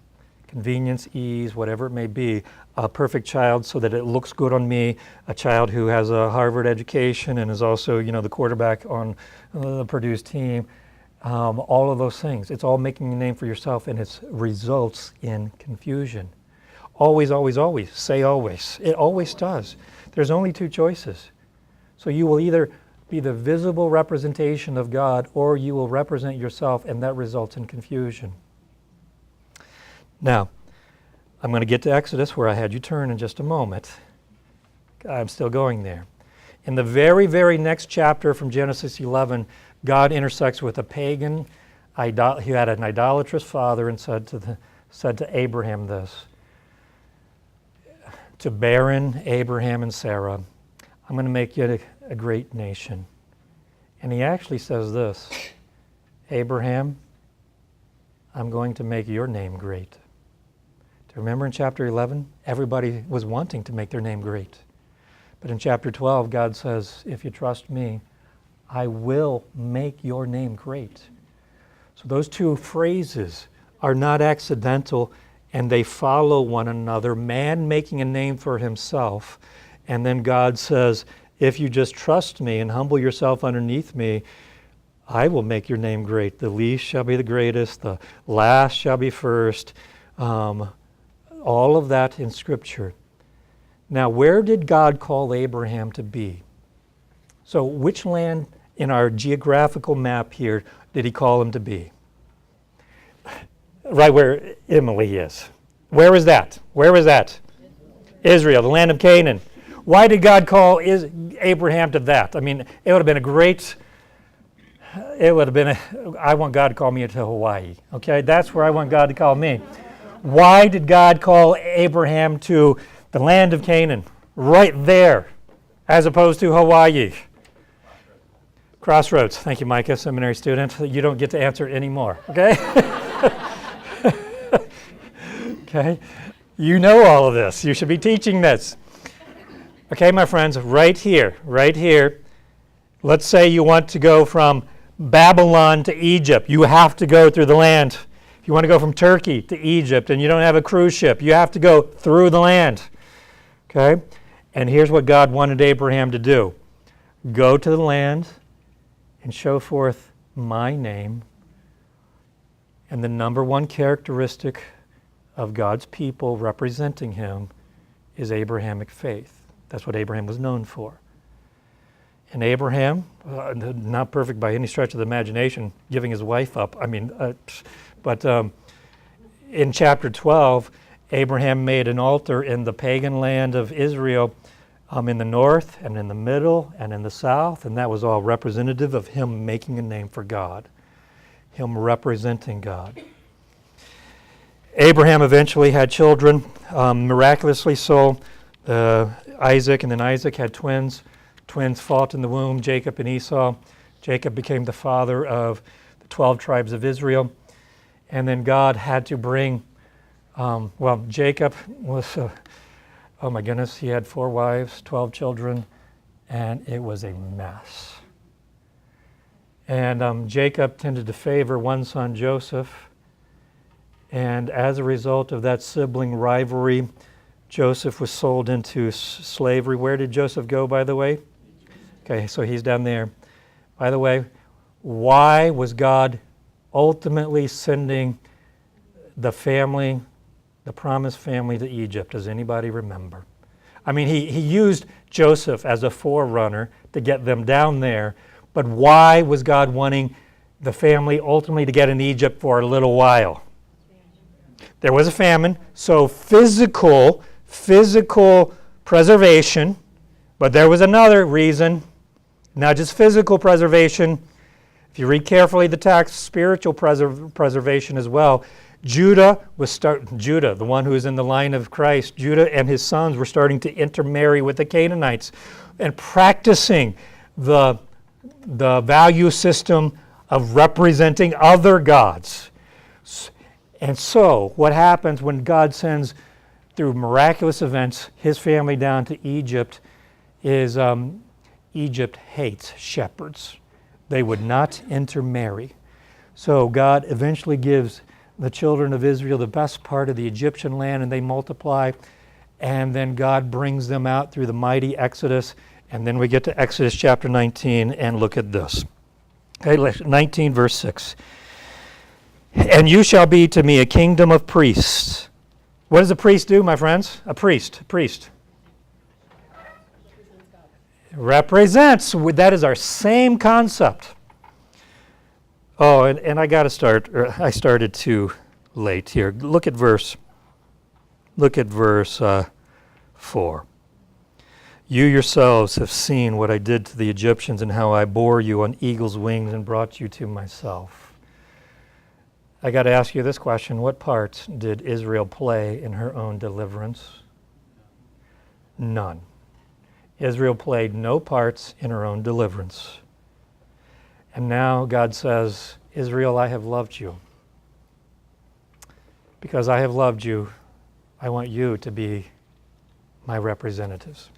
convenience, ease, whatever it may be, a perfect child so that it looks good on me, a child who has a Harvard education and is also, the quarterback on the Purdue's team, all of those things. It's all making a name for yourself and it results in confusion. Always, always, always. Say always. It always does. There's only two choices. So you will either be the visible representation of God or you will represent yourself and that results in confusion. Now, I'm going to get to Exodus where I had you turn in just a moment. I'm still going there. In the very, very next chapter from Genesis 11, God intersects with a pagan who had an idolatrous father and said to Abraham this, to barren Abraham and Sarah, I'm going to make you a great nation. And he actually says this, Abraham, I'm going to make your name great. Do you remember in chapter 11? Everybody was wanting to make their name great. But in chapter 12, God says, if you trust me, I will make your name great. So those two phrases are not accidental and they follow one another. Man making a name for himself. And then God says, if you just trust me and humble yourself underneath me, I will make your name great. The least shall be the greatest, the last shall be first. All of that in Scripture. Now, where did God call Abraham to be? So which land in our geographical map here did he call him to be? Right where Emily is. Where is that? Where was that? Israel, the land of Canaan. Why did God call Abraham to that? I mean, it would have been a great, I want God to call me to Hawaii. Okay, that's where I want God to call me. Why did God call Abraham to the land of Canaan? Right there, as opposed to Hawaii. Crossroads. Thank you, Micah, seminary student. You don't get to answer it anymore, okay? Okay? You know all of this. You should be teaching this. Okay, my friends, right here. Let's say you want to go from Babylon to Egypt. You have to go through the land. If you want to go from Turkey to Egypt and you don't have a cruise ship, you have to go through the land. Okay? And here's what God wanted Abraham to do. Go to the land and show forth my name. And the number one characteristic of God's people representing him is Abrahamic faith. That's what Abraham was known for. And Abraham, not perfect by any stretch of the imagination, giving his wife up. But in chapter 12, Abraham made an altar in the pagan land of Israel in the north and in the middle and in the south, and that was all representative of him making a name for God, him representing God. Abraham eventually had children, miraculously so, Isaac, and then Isaac had twins. Twins fought in the womb, Jacob and Esau. Jacob became the father of the 12 tribes of Israel. And then God had to bring, Jacob was, oh my goodness, he had 4 wives, 12 children, and it was a mess. And Jacob tended to favor one son, Joseph. And as a result of that sibling rivalry, Joseph was sold into slavery. Where did Joseph go, by the way? Okay, so he's down there. By the way, why was God ultimately sending the family, the promised family, to Egypt? Does anybody remember? I mean, he used Joseph as a forerunner to get them down there, but why was God wanting the family ultimately to get in Egypt for a little while? There was a famine, so physical preservation, but there was another reason, not just physical preservation. If you read carefully the text, spiritual preservation as well. Judah, the one who is in the line of Christ, Judah and his sons were starting to intermarry with the Canaanites and practicing the value system of representing other gods. And so, what happens when God sends, through miraculous events, his family down to Egypt is Egypt hates shepherds. They would not intermarry. So God eventually gives the children of Israel the best part of the Egyptian land, and they multiply. And then God brings them out through the mighty Exodus. And then we get to Exodus chapter 19 and look at this. Okay, 19 verse 6. And you shall be to me a kingdom of priests. What does a priest do, my friends? A priest. Represents. That is our same concept. Oh, and I got to start. I started too late here. Look at verse 4. You yourselves have seen what I did to the Egyptians and how I bore you on eagle's wings and brought you to myself. I got to ask you this question. What part did Israel play in her own deliverance? None. Israel played no parts in her own deliverance. And now God says, Israel, I have loved you. Because I have loved you, I want you to be my representatives.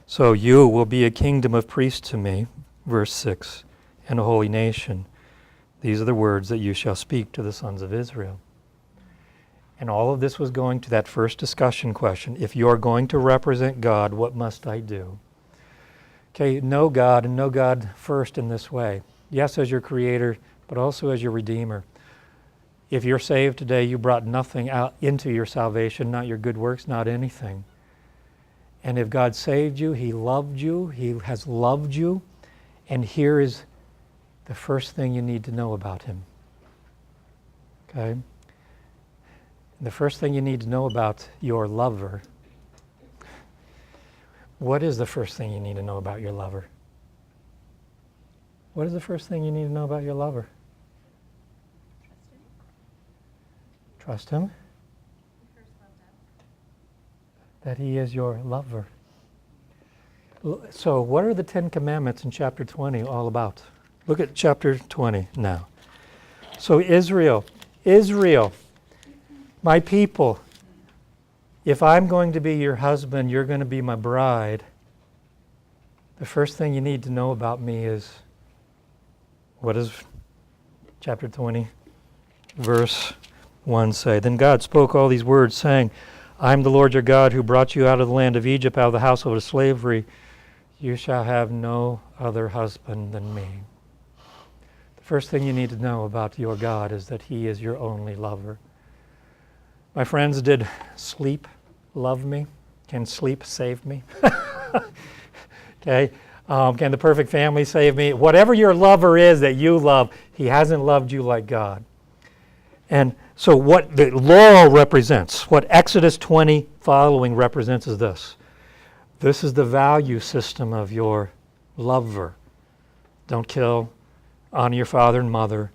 So you will be a kingdom of priests to me, verse 6, and a holy nation. These are the words that you shall speak to the sons of Israel. And all of this was going to that first discussion question. If you are going to represent God, what must I do? Okay, know God, and know God first in this way. Yes, as your creator, but also as your redeemer. If you're saved today, you brought nothing out into your salvation, not your good works, not anything. And if God saved you, He loved you, He has loved you, and here is the first thing you need to know about Him. Okay? The first thing you need to know about your lover. What is the first thing you need to know about your lover? What is the first thing you need to know about your lover? Trust Him. That He is your lover. So what are the 10 Commandments in chapter 20 all about? Look at chapter 20 now. So Israel, my people, if I'm going to be your husband, you're going to be my bride. The first thing you need to know about me is, what does chapter 20, verse 1 say? Then God spoke all these words, saying, I am the Lord your God who brought you out of the land of Egypt, out of the household of slavery. You shall have no other husband than me. The first thing you need to know about your God is that He is your only lover. My friends, did sleep love me? Can sleep save me? Okay. Can the perfect family save me? Whatever your lover is that you love, he hasn't loved you like God. And so what the law represents, what Exodus 20 following represents is this. This is the value system of your lover. Don't kill, honor your father and mother.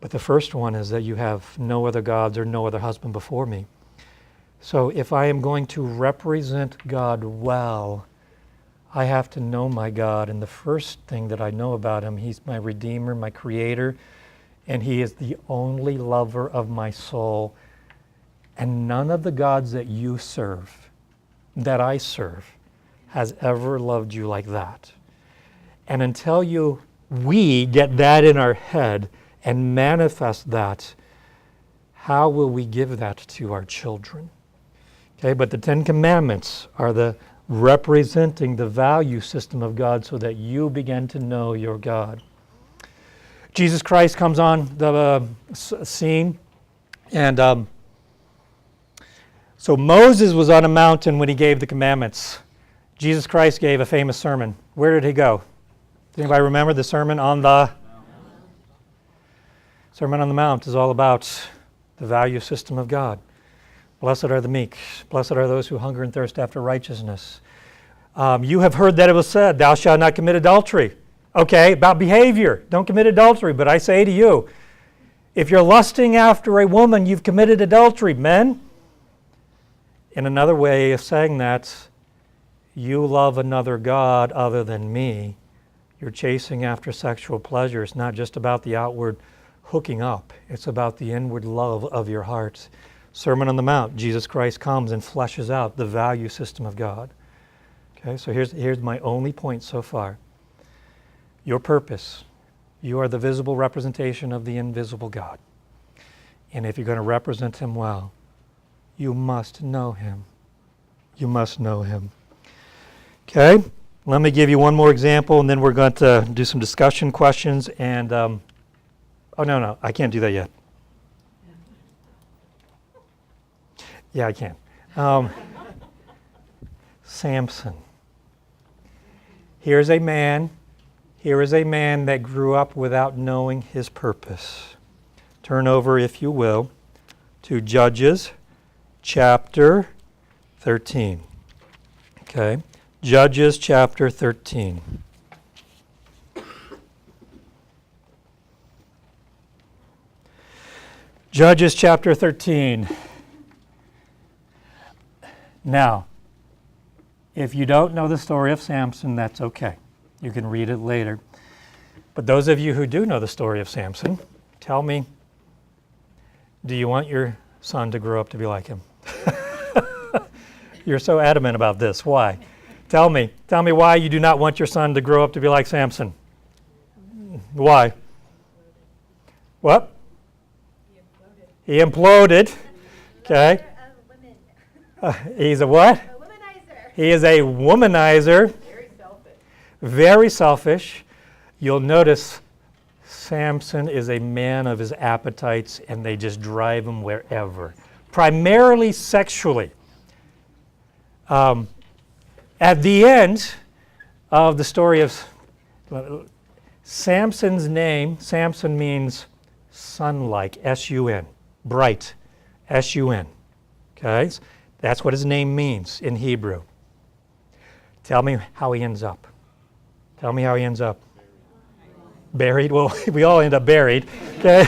But the first one is that you have no other gods or no other husband before me. So if I am going to represent God well, I have to know my God. And the first thing that I know about Him, He's my Redeemer, my Creator, and He is the only lover of my soul. And none of the gods that you serve, that I serve, has ever loved you like that. And until we get that in our head and manifest that, how will we give that to our children? Okay, but the 10 Commandments are the representing the value system of God so that you begin to know your God. Jesus Christ comes on the scene, and so Moses was on a mountain when he gave the commandments. Jesus Christ gave a famous sermon. Where did he go? Does anybody remember the Sermon on the Sermon on the Mount is all about the value system of God. Blessed are the meek. Blessed are those who hunger and thirst after righteousness. You have heard that it was said, thou shalt not commit adultery. Okay, about behavior. Don't commit adultery. But I say to you, if you're lusting after a woman, you've committed adultery, men. In another way of saying that, you love another God other than me. You're chasing after sexual pleasure. It's not just about the outward hooking up. It's about the inward love of your heart. Sermon on the Mount, Jesus Christ comes and fleshes out the value system of God. Okay, so here's my only point so far. Your purpose. You are the visible representation of the invisible God. And if you're going to represent Him well, you must know Him. You must know Him. Okay, let me give you one more example, and then we're going to do some discussion questions. And, oh, no, I can't do that yet. Yeah, I can. Samson. Here is a man that grew up without knowing his purpose. Turn over, if you will, to Judges chapter 13. Okay, Judges chapter 13. Judges chapter 13. Now, if you don't know the story of Samson, that's okay. You can read it later. But those of you who do know the story of Samson, tell me, do you want your son to grow up to be like him? You're so adamant about this. Why? Tell me why you do not want your son to grow up to be like Samson. Why? What? He imploded. Okay. He's a what? A womanizer. He is a womanizer. Very selfish. Very selfish. You'll notice Samson is a man of his appetites, and they just drive him wherever, primarily sexually. At the end of the story of Samson's name, Samson means sun-like, S-U-N, bright, S-U-N. Okay? That's what his name means in Hebrew. Tell me how he ends up. Tell me how he ends up. Buried? Well, we all end up buried. Okay?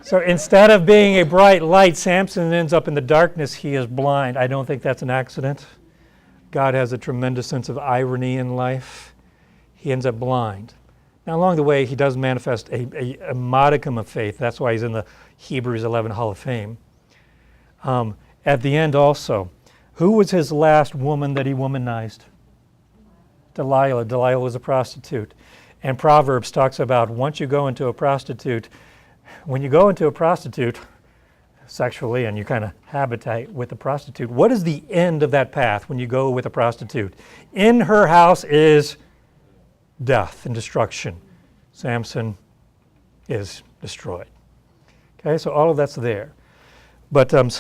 So instead of being a bright light, Samson ends up in the darkness. He is blind. I don't think that's an accident. God has a tremendous sense of irony in life. He ends up blind. Now, along the way, he does manifest a modicum of faith. That's why he's in the Hebrews 11 Hall of Fame. At the end also, who was his last woman that he womanized? Delilah. Delilah was a prostitute. And Proverbs talks about once you go into a prostitute, when you go into a prostitute sexually and you kind of habitate with a prostitute, what is the end of that path when you go with a prostitute? In her house is death and destruction. Samson is destroyed. Okay, so all of that's there. But I'm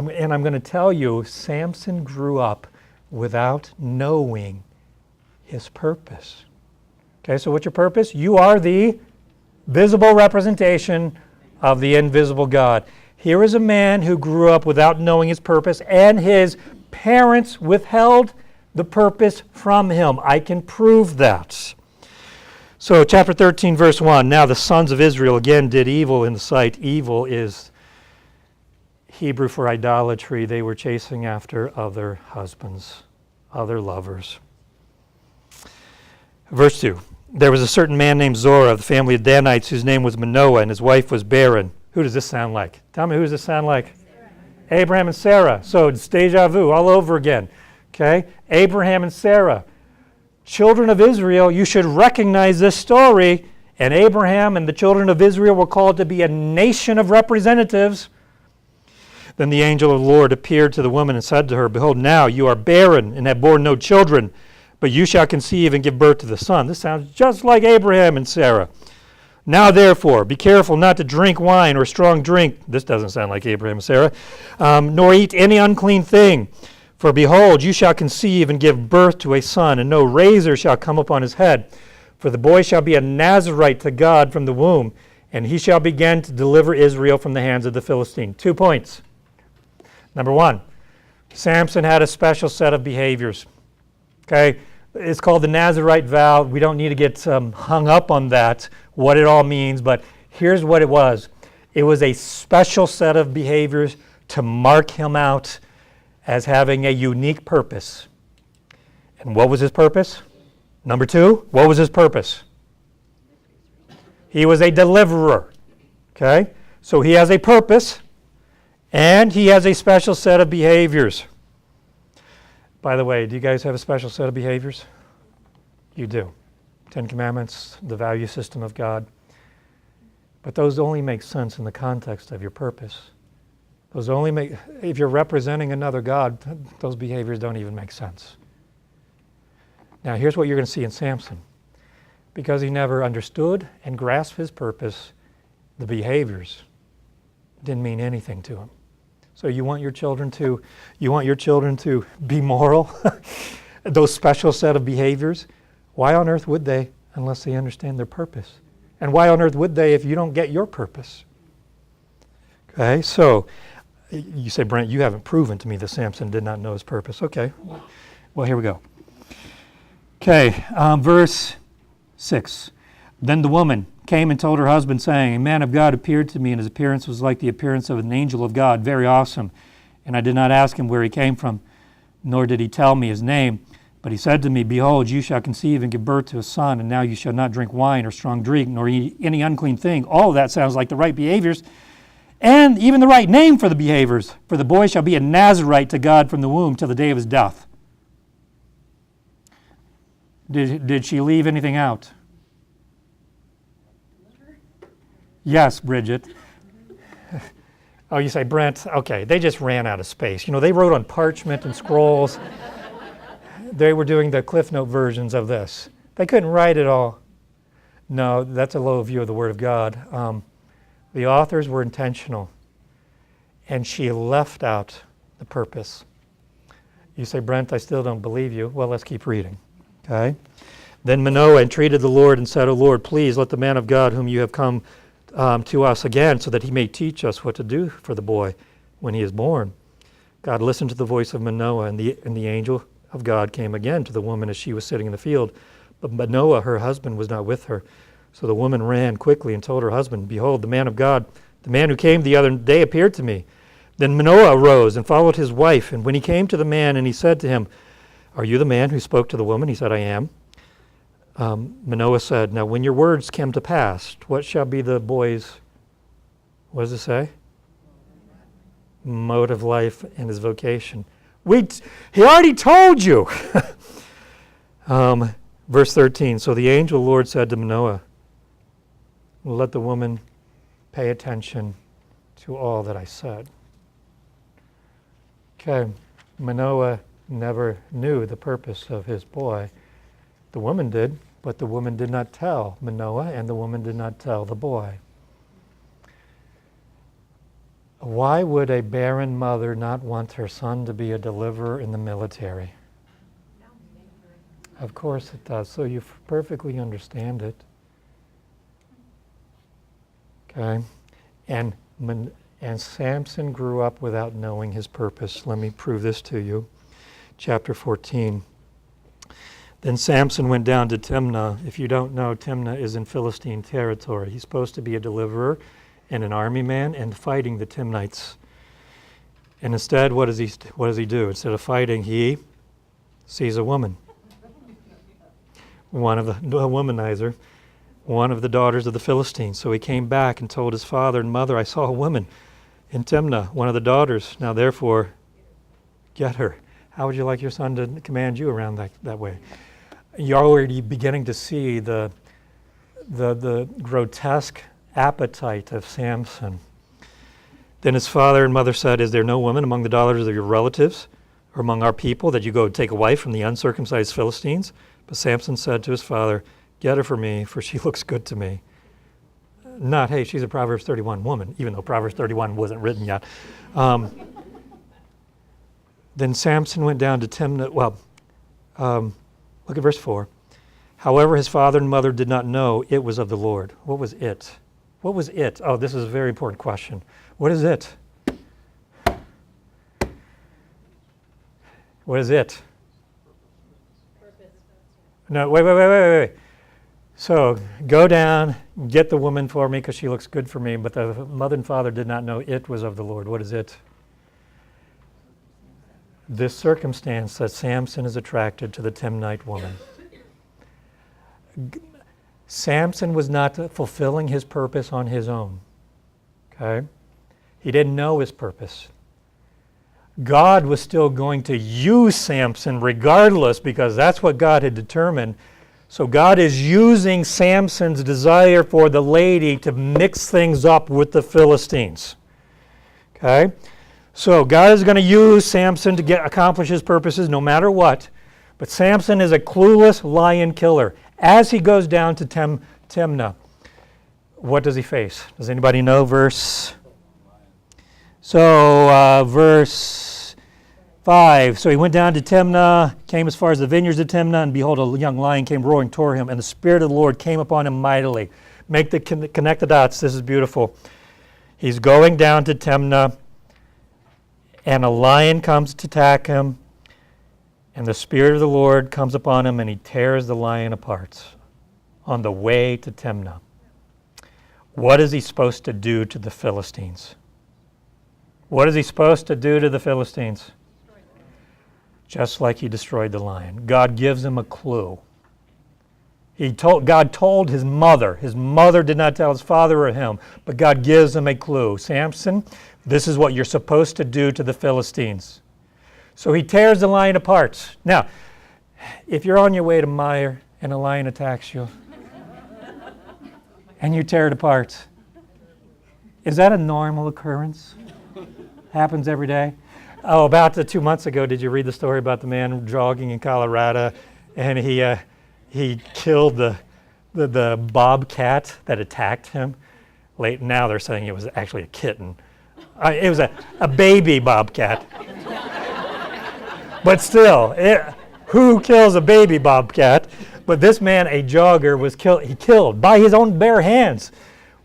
going to tell you, Samson grew up without knowing his purpose. Okay, so what's your purpose? You are the visible representation of the invisible God. Here is a man who grew up without knowing his purpose, and his parents withheld the purpose from him. I can prove that. So chapter 13, verse 1, now the sons of Israel again did evil in the sight. Evil is Hebrew for idolatry. They were chasing after other husbands, other lovers. Verse 2, there was a certain man named Zorah of the family of Danites whose name was Manoah, and his wife was barren. Who does this sound like? Tell me, who does this sound like? Sarah. Abraham and Sarah. So it's deja vu all over again. Okay? Abraham and Sarah. Children of Israel, you should recognize this story. And Abraham and the children of Israel were called to be a nation of representatives. Then the angel of the Lord appeared to the woman and said to her, behold, now you are barren and have borne no children, but you shall conceive and give birth to the son. This sounds just like Abraham and Sarah. Now therefore, be careful not to drink wine or strong drink. This doesn't sound like Abraham and Sarah. Nor eat any unclean thing. For behold, you shall conceive and give birth to a son, and no razor shall come upon his head. For the boy shall be a Nazarite to God from the womb, and he shall begin to deliver Israel from the hands of the Philistine. 2 points. Number 1, Samson had a special set of behaviors. Okay? It's called the Nazarite vow. We don't need to get hung up on that, what it all means, but here's what it was. It was a special set of behaviors to mark him out as having a unique purpose. And what was his purpose? Number 2, what was his purpose? He was a deliverer. Okay? So he has a purpose, and he has a special set of behaviors. By the way, do you guys have a special set of behaviors? You do. 10 Commandments, the value system of God. But those only make sense in the context of your purpose. Those only make, if you're representing another God, those behaviors don't even make sense. Now here's what you're going to see in Samson. Because he never understood and grasped his purpose, the behaviors didn't mean anything to him. So you want your children to be moral? Those special set of behaviors? Why on earth would they unless they understand their purpose? And why on earth would they if you don't get your purpose? Okay, so you say, Brent, you haven't proven to me that Samson did not know his purpose. Okay, well, here we go. Okay, verse 6. Then the woman came and told her husband, saying, a man of God appeared to me, and his appearance was like the appearance of an angel of God, very awesome. And I did not ask him where he came from, nor did he tell me his name. But he said to me, behold, you shall conceive and give birth to a son, and now you shall not drink wine or strong drink, nor eat any unclean thing. All of that sounds like the right behaviors, and even the right name for the behaviors. For the boy shall be a Nazarite to God from the womb till the day of his death. Did she leave anything out? Yes, Bridget. Oh, you say, Brent, okay, they just ran out of space. You know, they wrote on parchment and scrolls. They were doing the Cliff Note versions of this. They couldn't write it all. No, that's a low view of the Word of God. The authors were intentional, and she left out the purpose. You say, Brent, I still don't believe you. Well, let's keep reading. Okay? Then Manoah entreated the Lord and said, O Lord, please let the man of God whom you have come to us again, so that he may teach us what to do for the boy when he is born. God listened to the voice of Manoah, and the angel of God came again to the woman as she was sitting in the field. But Manoah, her husband, was not with her. So the woman ran quickly and told her husband, Behold, the man of God, the man who came the other day appeared to me. Then Manoah arose and followed his wife. And when he came to the man, and he said to him, Are you the man who spoke to the woman? He said, I am. Manoah said, Now when your words come to pass, what shall be the boy's, what does it say? Mode of life and his vocation. He already told you. Verse 13, So the angel of the Lord said to Manoah, Let the woman pay attention to all that I said. Okay, Manoah never knew the purpose of his boy. The woman did, but the woman did not tell Manoah, and the woman did not tell the boy. Why would a barren mother not want her son to be a deliverer in the military? Of course it does, so you perfectly understand it. Okay, and Samson grew up without knowing his purpose. Let me prove this to you. Chapter 14. Then Samson went down to Timnah. If you don't know, Timnah is in Philistine territory. He's supposed to be a deliverer and an army man and fighting the Timnites. And instead, what does he do? Instead of fighting, he sees a woman. A womanizer, one of the daughters of the Philistines. So he came back and told his father and mother, I saw a woman in Timnah, one of the daughters. Now therefore, get her. How would you like your son to command you around that way? You're already beginning to see the grotesque appetite of Samson. Then his father and mother said, Is there no woman among the daughters of your relatives or among our people that you go take a wife from the uncircumcised Philistines? But Samson said to his father, Get her for me, for she looks good to me. Not, hey, she's a Proverbs 31 woman, even though Proverbs 31 wasn't written yet. Then Samson went down to Timnah. Look at verse 4. However, his father and mother did not know it was of the Lord. What was it? What was it? Oh, this is a very important question. What is it? What is it? No, wait. So go down, get the woman for me because she looks good for me. But the mother and father did not know it was of the Lord. What is it? This circumstance that Samson is attracted to the Timnite woman. Samson was not fulfilling his purpose on his own. Okay? He didn't know his purpose. God was still going to use Samson regardless because that's what God had determined. So God is using Samson's desire for the lady to mix things up with the Philistines. Okay? So God is going to use Samson to accomplish his purposes no matter what. But Samson is a clueless lion killer. As he goes down to Timnah, what does he face? Does anybody know verse? So verse 5. So he went down to Timnah, came as far as the vineyards of Timnah, and behold, a young lion came roaring toward him, and the Spirit of the Lord came upon him mightily. Connect the dots. This is beautiful. He's going down to Timnah, and a lion comes to attack him, and the Spirit of the Lord comes upon him, and he tears the lion apart on the way to Timnah. What is he supposed to do to the Philistines? What is he supposed to do to the Philistines? Just like he destroyed the lion. God gives him a clue. God told his mother. His mother did not tell his father or him, but God gives him a clue. Samson, this is what you're supposed to do to the Philistines. So he tears the lion apart. Now, if you're on your way to Meyer and a lion attacks you, and you tear it apart, is that a normal occurrence? Happens every day? Oh, about 2 months ago, did you read the story about the man jogging in Colorado, and he killed the bobcat that attacked him. Now they're saying it was actually a kitten. It was a baby bobcat. But still, who kills a baby bobcat? But this man, a jogger, was killed by his own bare hands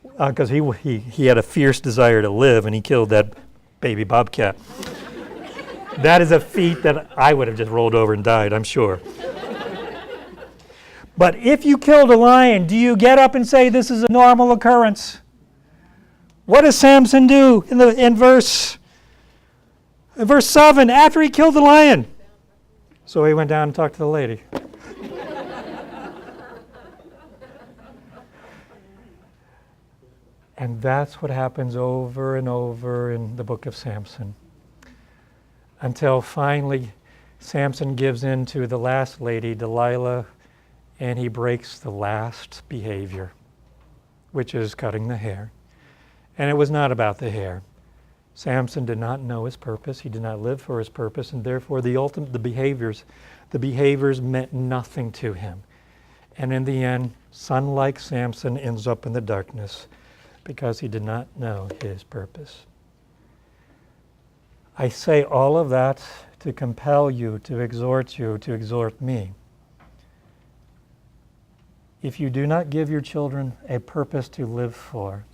because he had a fierce desire to live, and he killed that baby bobcat. That is a feat that I would have just rolled over and died, I'm sure. But if you killed a lion, do you get up and say this is a normal occurrence? What does Samson do in verse 7 after he killed the lion? So he went down and talked to the lady. And that's what happens over and over in the book of Samson. Until finally Samson gives in to the last lady, Delilah, and he breaks the last behavior, which is cutting the hair. And it was not about the hair. Samson did not know his purpose. He did not live for his purpose, and therefore the behaviors meant nothing to him. And in the end, son like Samson ends up in the darkness because he did not know his purpose. I say all of that to compel you, to exhort me. If you do not give your children a purpose to live for,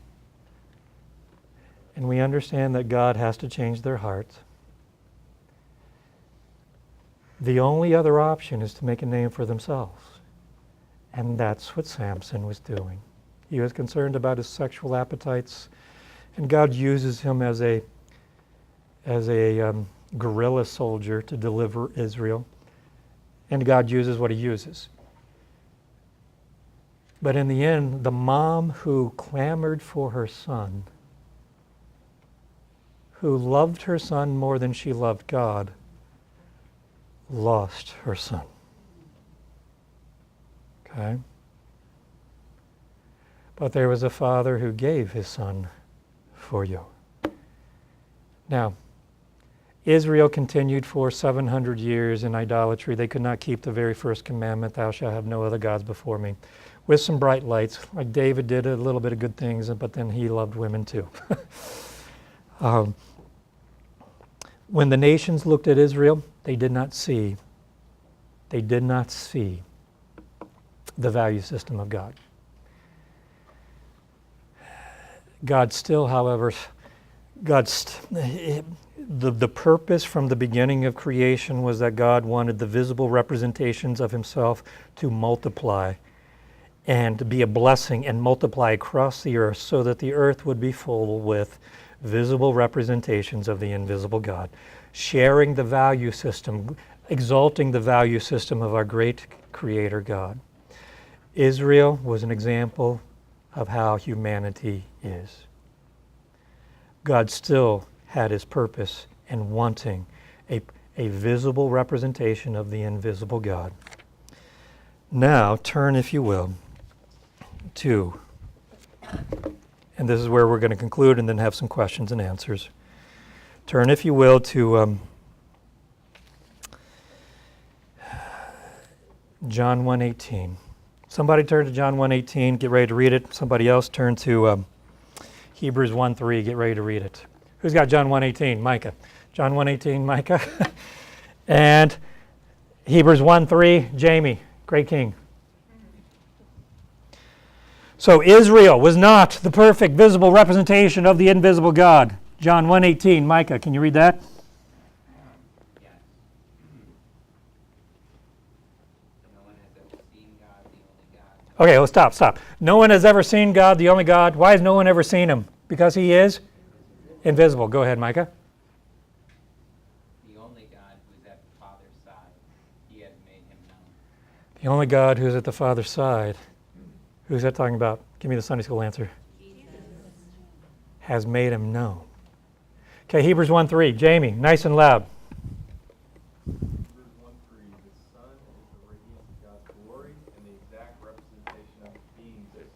and we understand that God has to change their hearts, the only other option is to make a name for themselves. And that's what Samson was doing. He was concerned about his sexual appetites, and God uses him as a guerrilla soldier to deliver Israel. And God uses what he uses. But in the end, the mom who clamored for her son, who loved her son more than she loved God, lost her son. Okay? But there was a father who gave his son for you. Now, Israel continued for 700 years in idolatry. They could not keep the very first commandment, thou shalt have no other gods before me, with some bright lights. Like David did a little bit of good things, but then he loved women too. When the nations looked at Israel, they did not see the value system of God. God still, however, the purpose from the beginning of creation was that God wanted the visible representations of himself to multiply and to be a blessing and multiply across the earth so that the earth would be full with visible representations of the invisible God, sharing the value system, exalting the value system of our great Creator God. Israel was an example of how humanity is. God still had his purpose in wanting a visible representation of the invisible God. Now, turn, if you will, to, and this is where we're going to conclude and then have some questions and answers. Turn, if you will, to John 1:18. Somebody turn to John 1:18, get ready to read it. Somebody else turn to Hebrews 1:3, get ready to read it. Who's got John 1:18? Micah. John 1:18, Micah. And Hebrews 1:3, Jamie, great king. So Israel was not the perfect visible representation of the invisible God. John 1:18, Micah, can you read that? Okay, well, stop. No one has ever seen God, the only God. Why has no one ever seen him? Because he is invisible. Go ahead, Micah. The only God who is at the Father's side, he has made him known. The only God who is at the Father's side. Who's that talking about? Give me the Sunday school answer. Jesus. Has made him known. Okay, Hebrews 1:3. Jamie, nice and loud.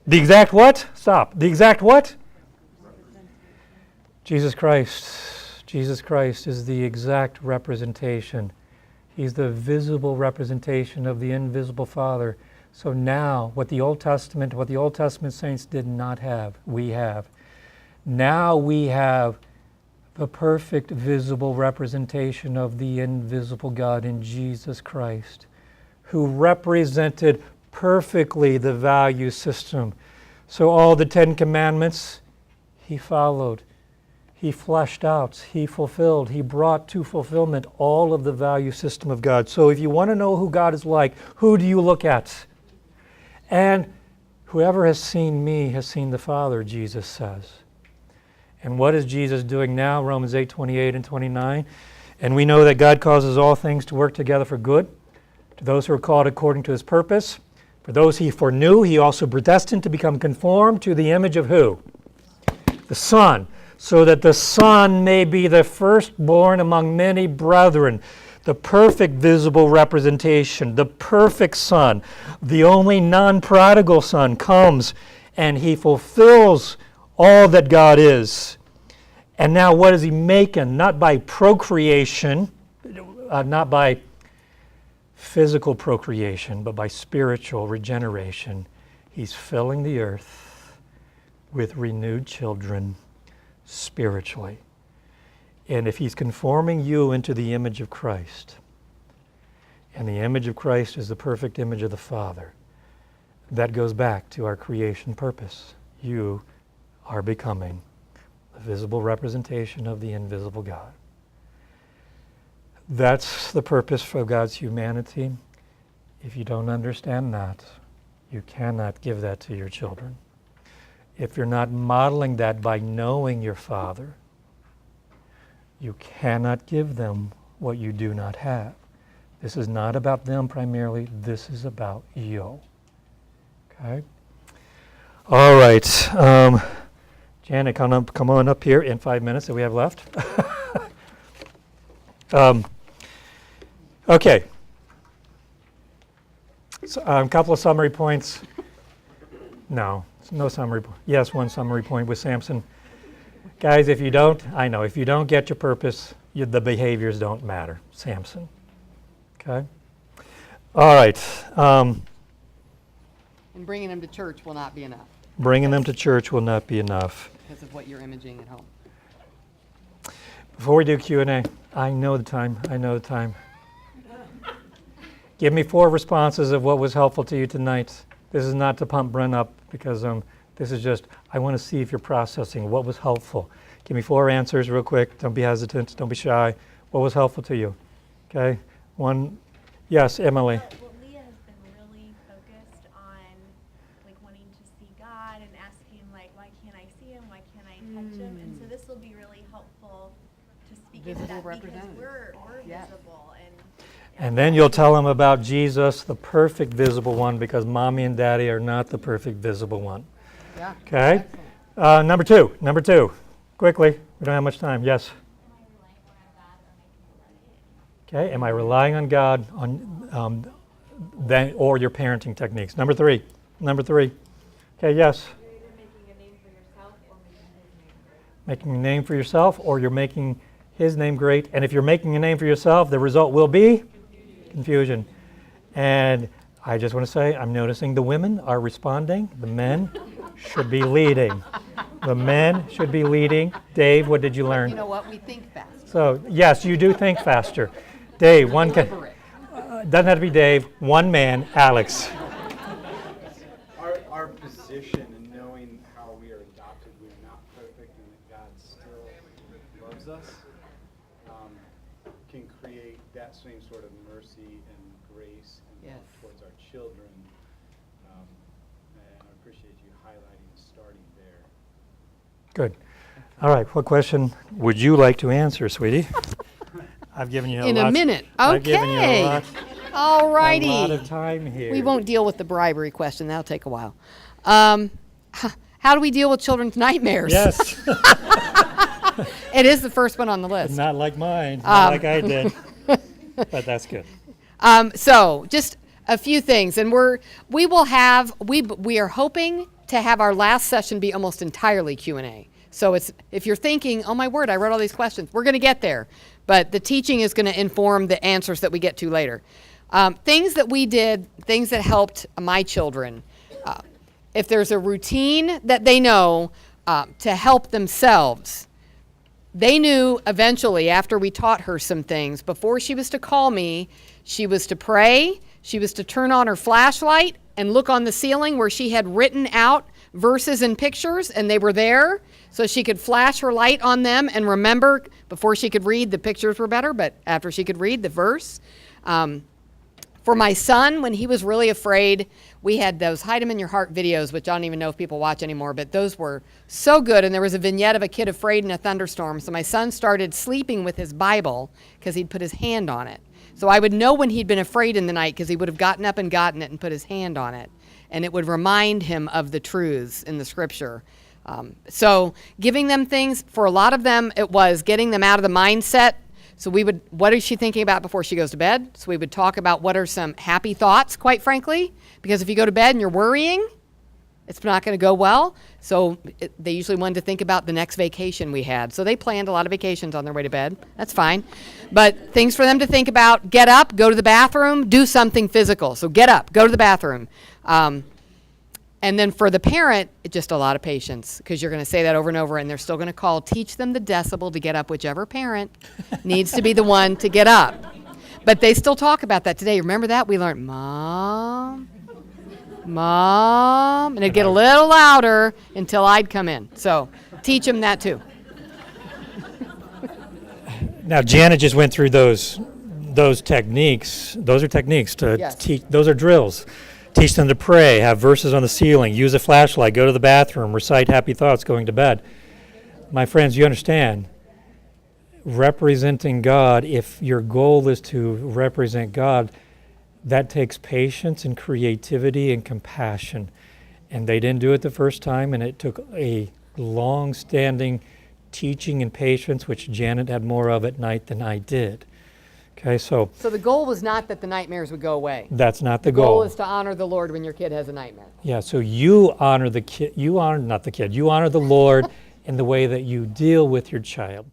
The exact what? Stop. The exact what? Jesus Christ. Jesus Christ is the exact representation. He's the visible representation of the invisible Father. So now, what the Old Testament saints did not have, we have. Now we have the perfect visible representation of the invisible God in Jesus Christ, who represented perfectly the value system. So all the 10 Commandments, he followed, he fleshed out, he fulfilled, he brought to fulfillment all of the value system of God. So if you want to know who God is like, who do you look at? And whoever has seen me has seen the Father, Jesus says. And what is Jesus doing now? Romans 8:28 and 29. And we know that God causes all things to work together for good, to those who are called according to his purpose. For those he foreknew, he also predestined to become conformed to the image of who? The Son, so that the Son may be the firstborn among many brethren, the perfect visible representation, the perfect Son, the only non-prodigal Son comes and he fulfills all that God is. And now what is he making? Not by procreation, not by physical procreation, but by spiritual regeneration. He's filling the earth with renewed children spiritually. And if he's conforming you into the image of Christ, and the image of Christ is the perfect image of the Father, that goes back to our creation purpose. You are becoming the visible representation of the invisible God. That's the purpose for God's humanity. If you don't understand that, you cannot give that to your children. If you're not modeling that by knowing your Father, you cannot give them what you do not have. This is not about them primarily. This is about you. Okay? All right. Janet, come on up here in 5 minutes that we have left. Okay. So, a couple of summary points. No summary point. Yes, one summary point with Samson. Guys, if you don't get your purpose, the behaviors don't matter. Samson. Okay? All right. And bringing them to church will not be enough. Bringing them to church will not be enough. Because of what you're imaging at home. Before we do Q&A, I know the time. Give me 4 responses of what was helpful to you tonight. This is not to pump Brent up because this is just, I want to see if you're processing what was helpful. Give me 4 answers real quick. Don't be hesitant. Don't be shy. What was helpful to you? Okay? One. Yes, Emily. Well, Leah has been really focused on wanting to see God and asking why can't I see him? Why can't I touch him? And so this will be really helpful to speak into Visible that because representative. we're Yes. visible And then you'll tell them about Jesus, the perfect visible one, because mommy and daddy are not the perfect visible one. Yeah. Okay? Number two. Quickly. We don't have much time. Yes? Okay. Am I relying on God or your parenting techniques? Number three. Okay, yes? You're either making a name for yourself or making his name great. Making a name for yourself or you're making his name great. And if you're making a name for yourself, the result will be? Confusion. And I just want to say, I'm noticing the women are responding. The men should be leading. The men should be leading. Dave, what did you learn? You know what? We think fast. So, yes, you do think faster. Dave, one can, doesn't have to be Dave, one man, Alex. Our position in knowing how we are adopted, we are not perfect, and that God still loves us, can create that same sort of mercy and grace and love towards our children. And I appreciate you highlighting and starting there. Good. All right, what question would you like to answer, sweetie? I've given you In a minute. I've given you Okay. All righty. a lot of time here. We won't deal with the bribery question. That'll take a while. How do we deal with children's nightmares? Yes. It is the first one on the list. Not like mine, not like I did. But that's good. So just a few things, and we are hoping to have our last session be almost entirely Q&A. So if you're thinking, oh my word, I wrote all these questions, we're going to get there, but the teaching is going to inform the answers that we get to later. Things that we did, things that helped my children. If there's a routine that they know to help themselves, they knew eventually after we taught her some things, before she was to call me, she was to pray, she was to turn on her flashlight and look on the ceiling where she had written out verses and pictures, and they were there, so she could flash her light on them and remember. Before she could read, the pictures were better, but after she could read the verse. For my son, when he was really afraid, we had those Hide 'em in Your Heart videos, which I don't even know if people watch anymore, but those were so good. And there was a vignette of a kid afraid in a thunderstorm. So my son started sleeping with his Bible because he'd put his hand on it. So I would know when he'd been afraid in the night because he would have gotten up and gotten it and put his hand on it. And it would remind him of the truths in the scripture. So giving them things, for a lot of them, it was getting them out of the mindset. So what is she thinking about before she goes to bed? So we would talk about what are some happy thoughts, quite frankly, because if you go to bed and you're worrying, it's not going to go well. So they usually wanted to think about the next vacation we had. So they planned a lot of vacations on their way to bed. That's fine. But things for them to think about: get up, go to the bathroom, do something physical. So get up, go to the bathroom. And then for the parent, just a lot of patience, because you're going to say that over and over, and they're still going to call. Teach them the decibel to get up. Whichever parent needs to be the one to get up. But they still talk about that today. Remember that? We learned, Mom, Mom. And it'd get a little louder until I'd come in. So teach them that too. Now, Janet just went through those techniques. Those are techniques to Yes. teach. Those are drills. Teach them to pray, have verses on the ceiling, use a flashlight, go to the bathroom, recite happy thoughts going to bed. My friends, you understand, representing God, if your goal is to represent God, that takes patience and creativity and compassion. And they didn't do it the first time, and it took a long-standing teaching and patience, which Janet had more of at night than I did. Okay, so So the goal was not that the nightmares would go away. that's not the The goal goal. is to honor the Lord when your kid has a nightmare. Yeah, so you honor the kid, you honor, not the kid, you honor the Lord in the way that you deal with your child.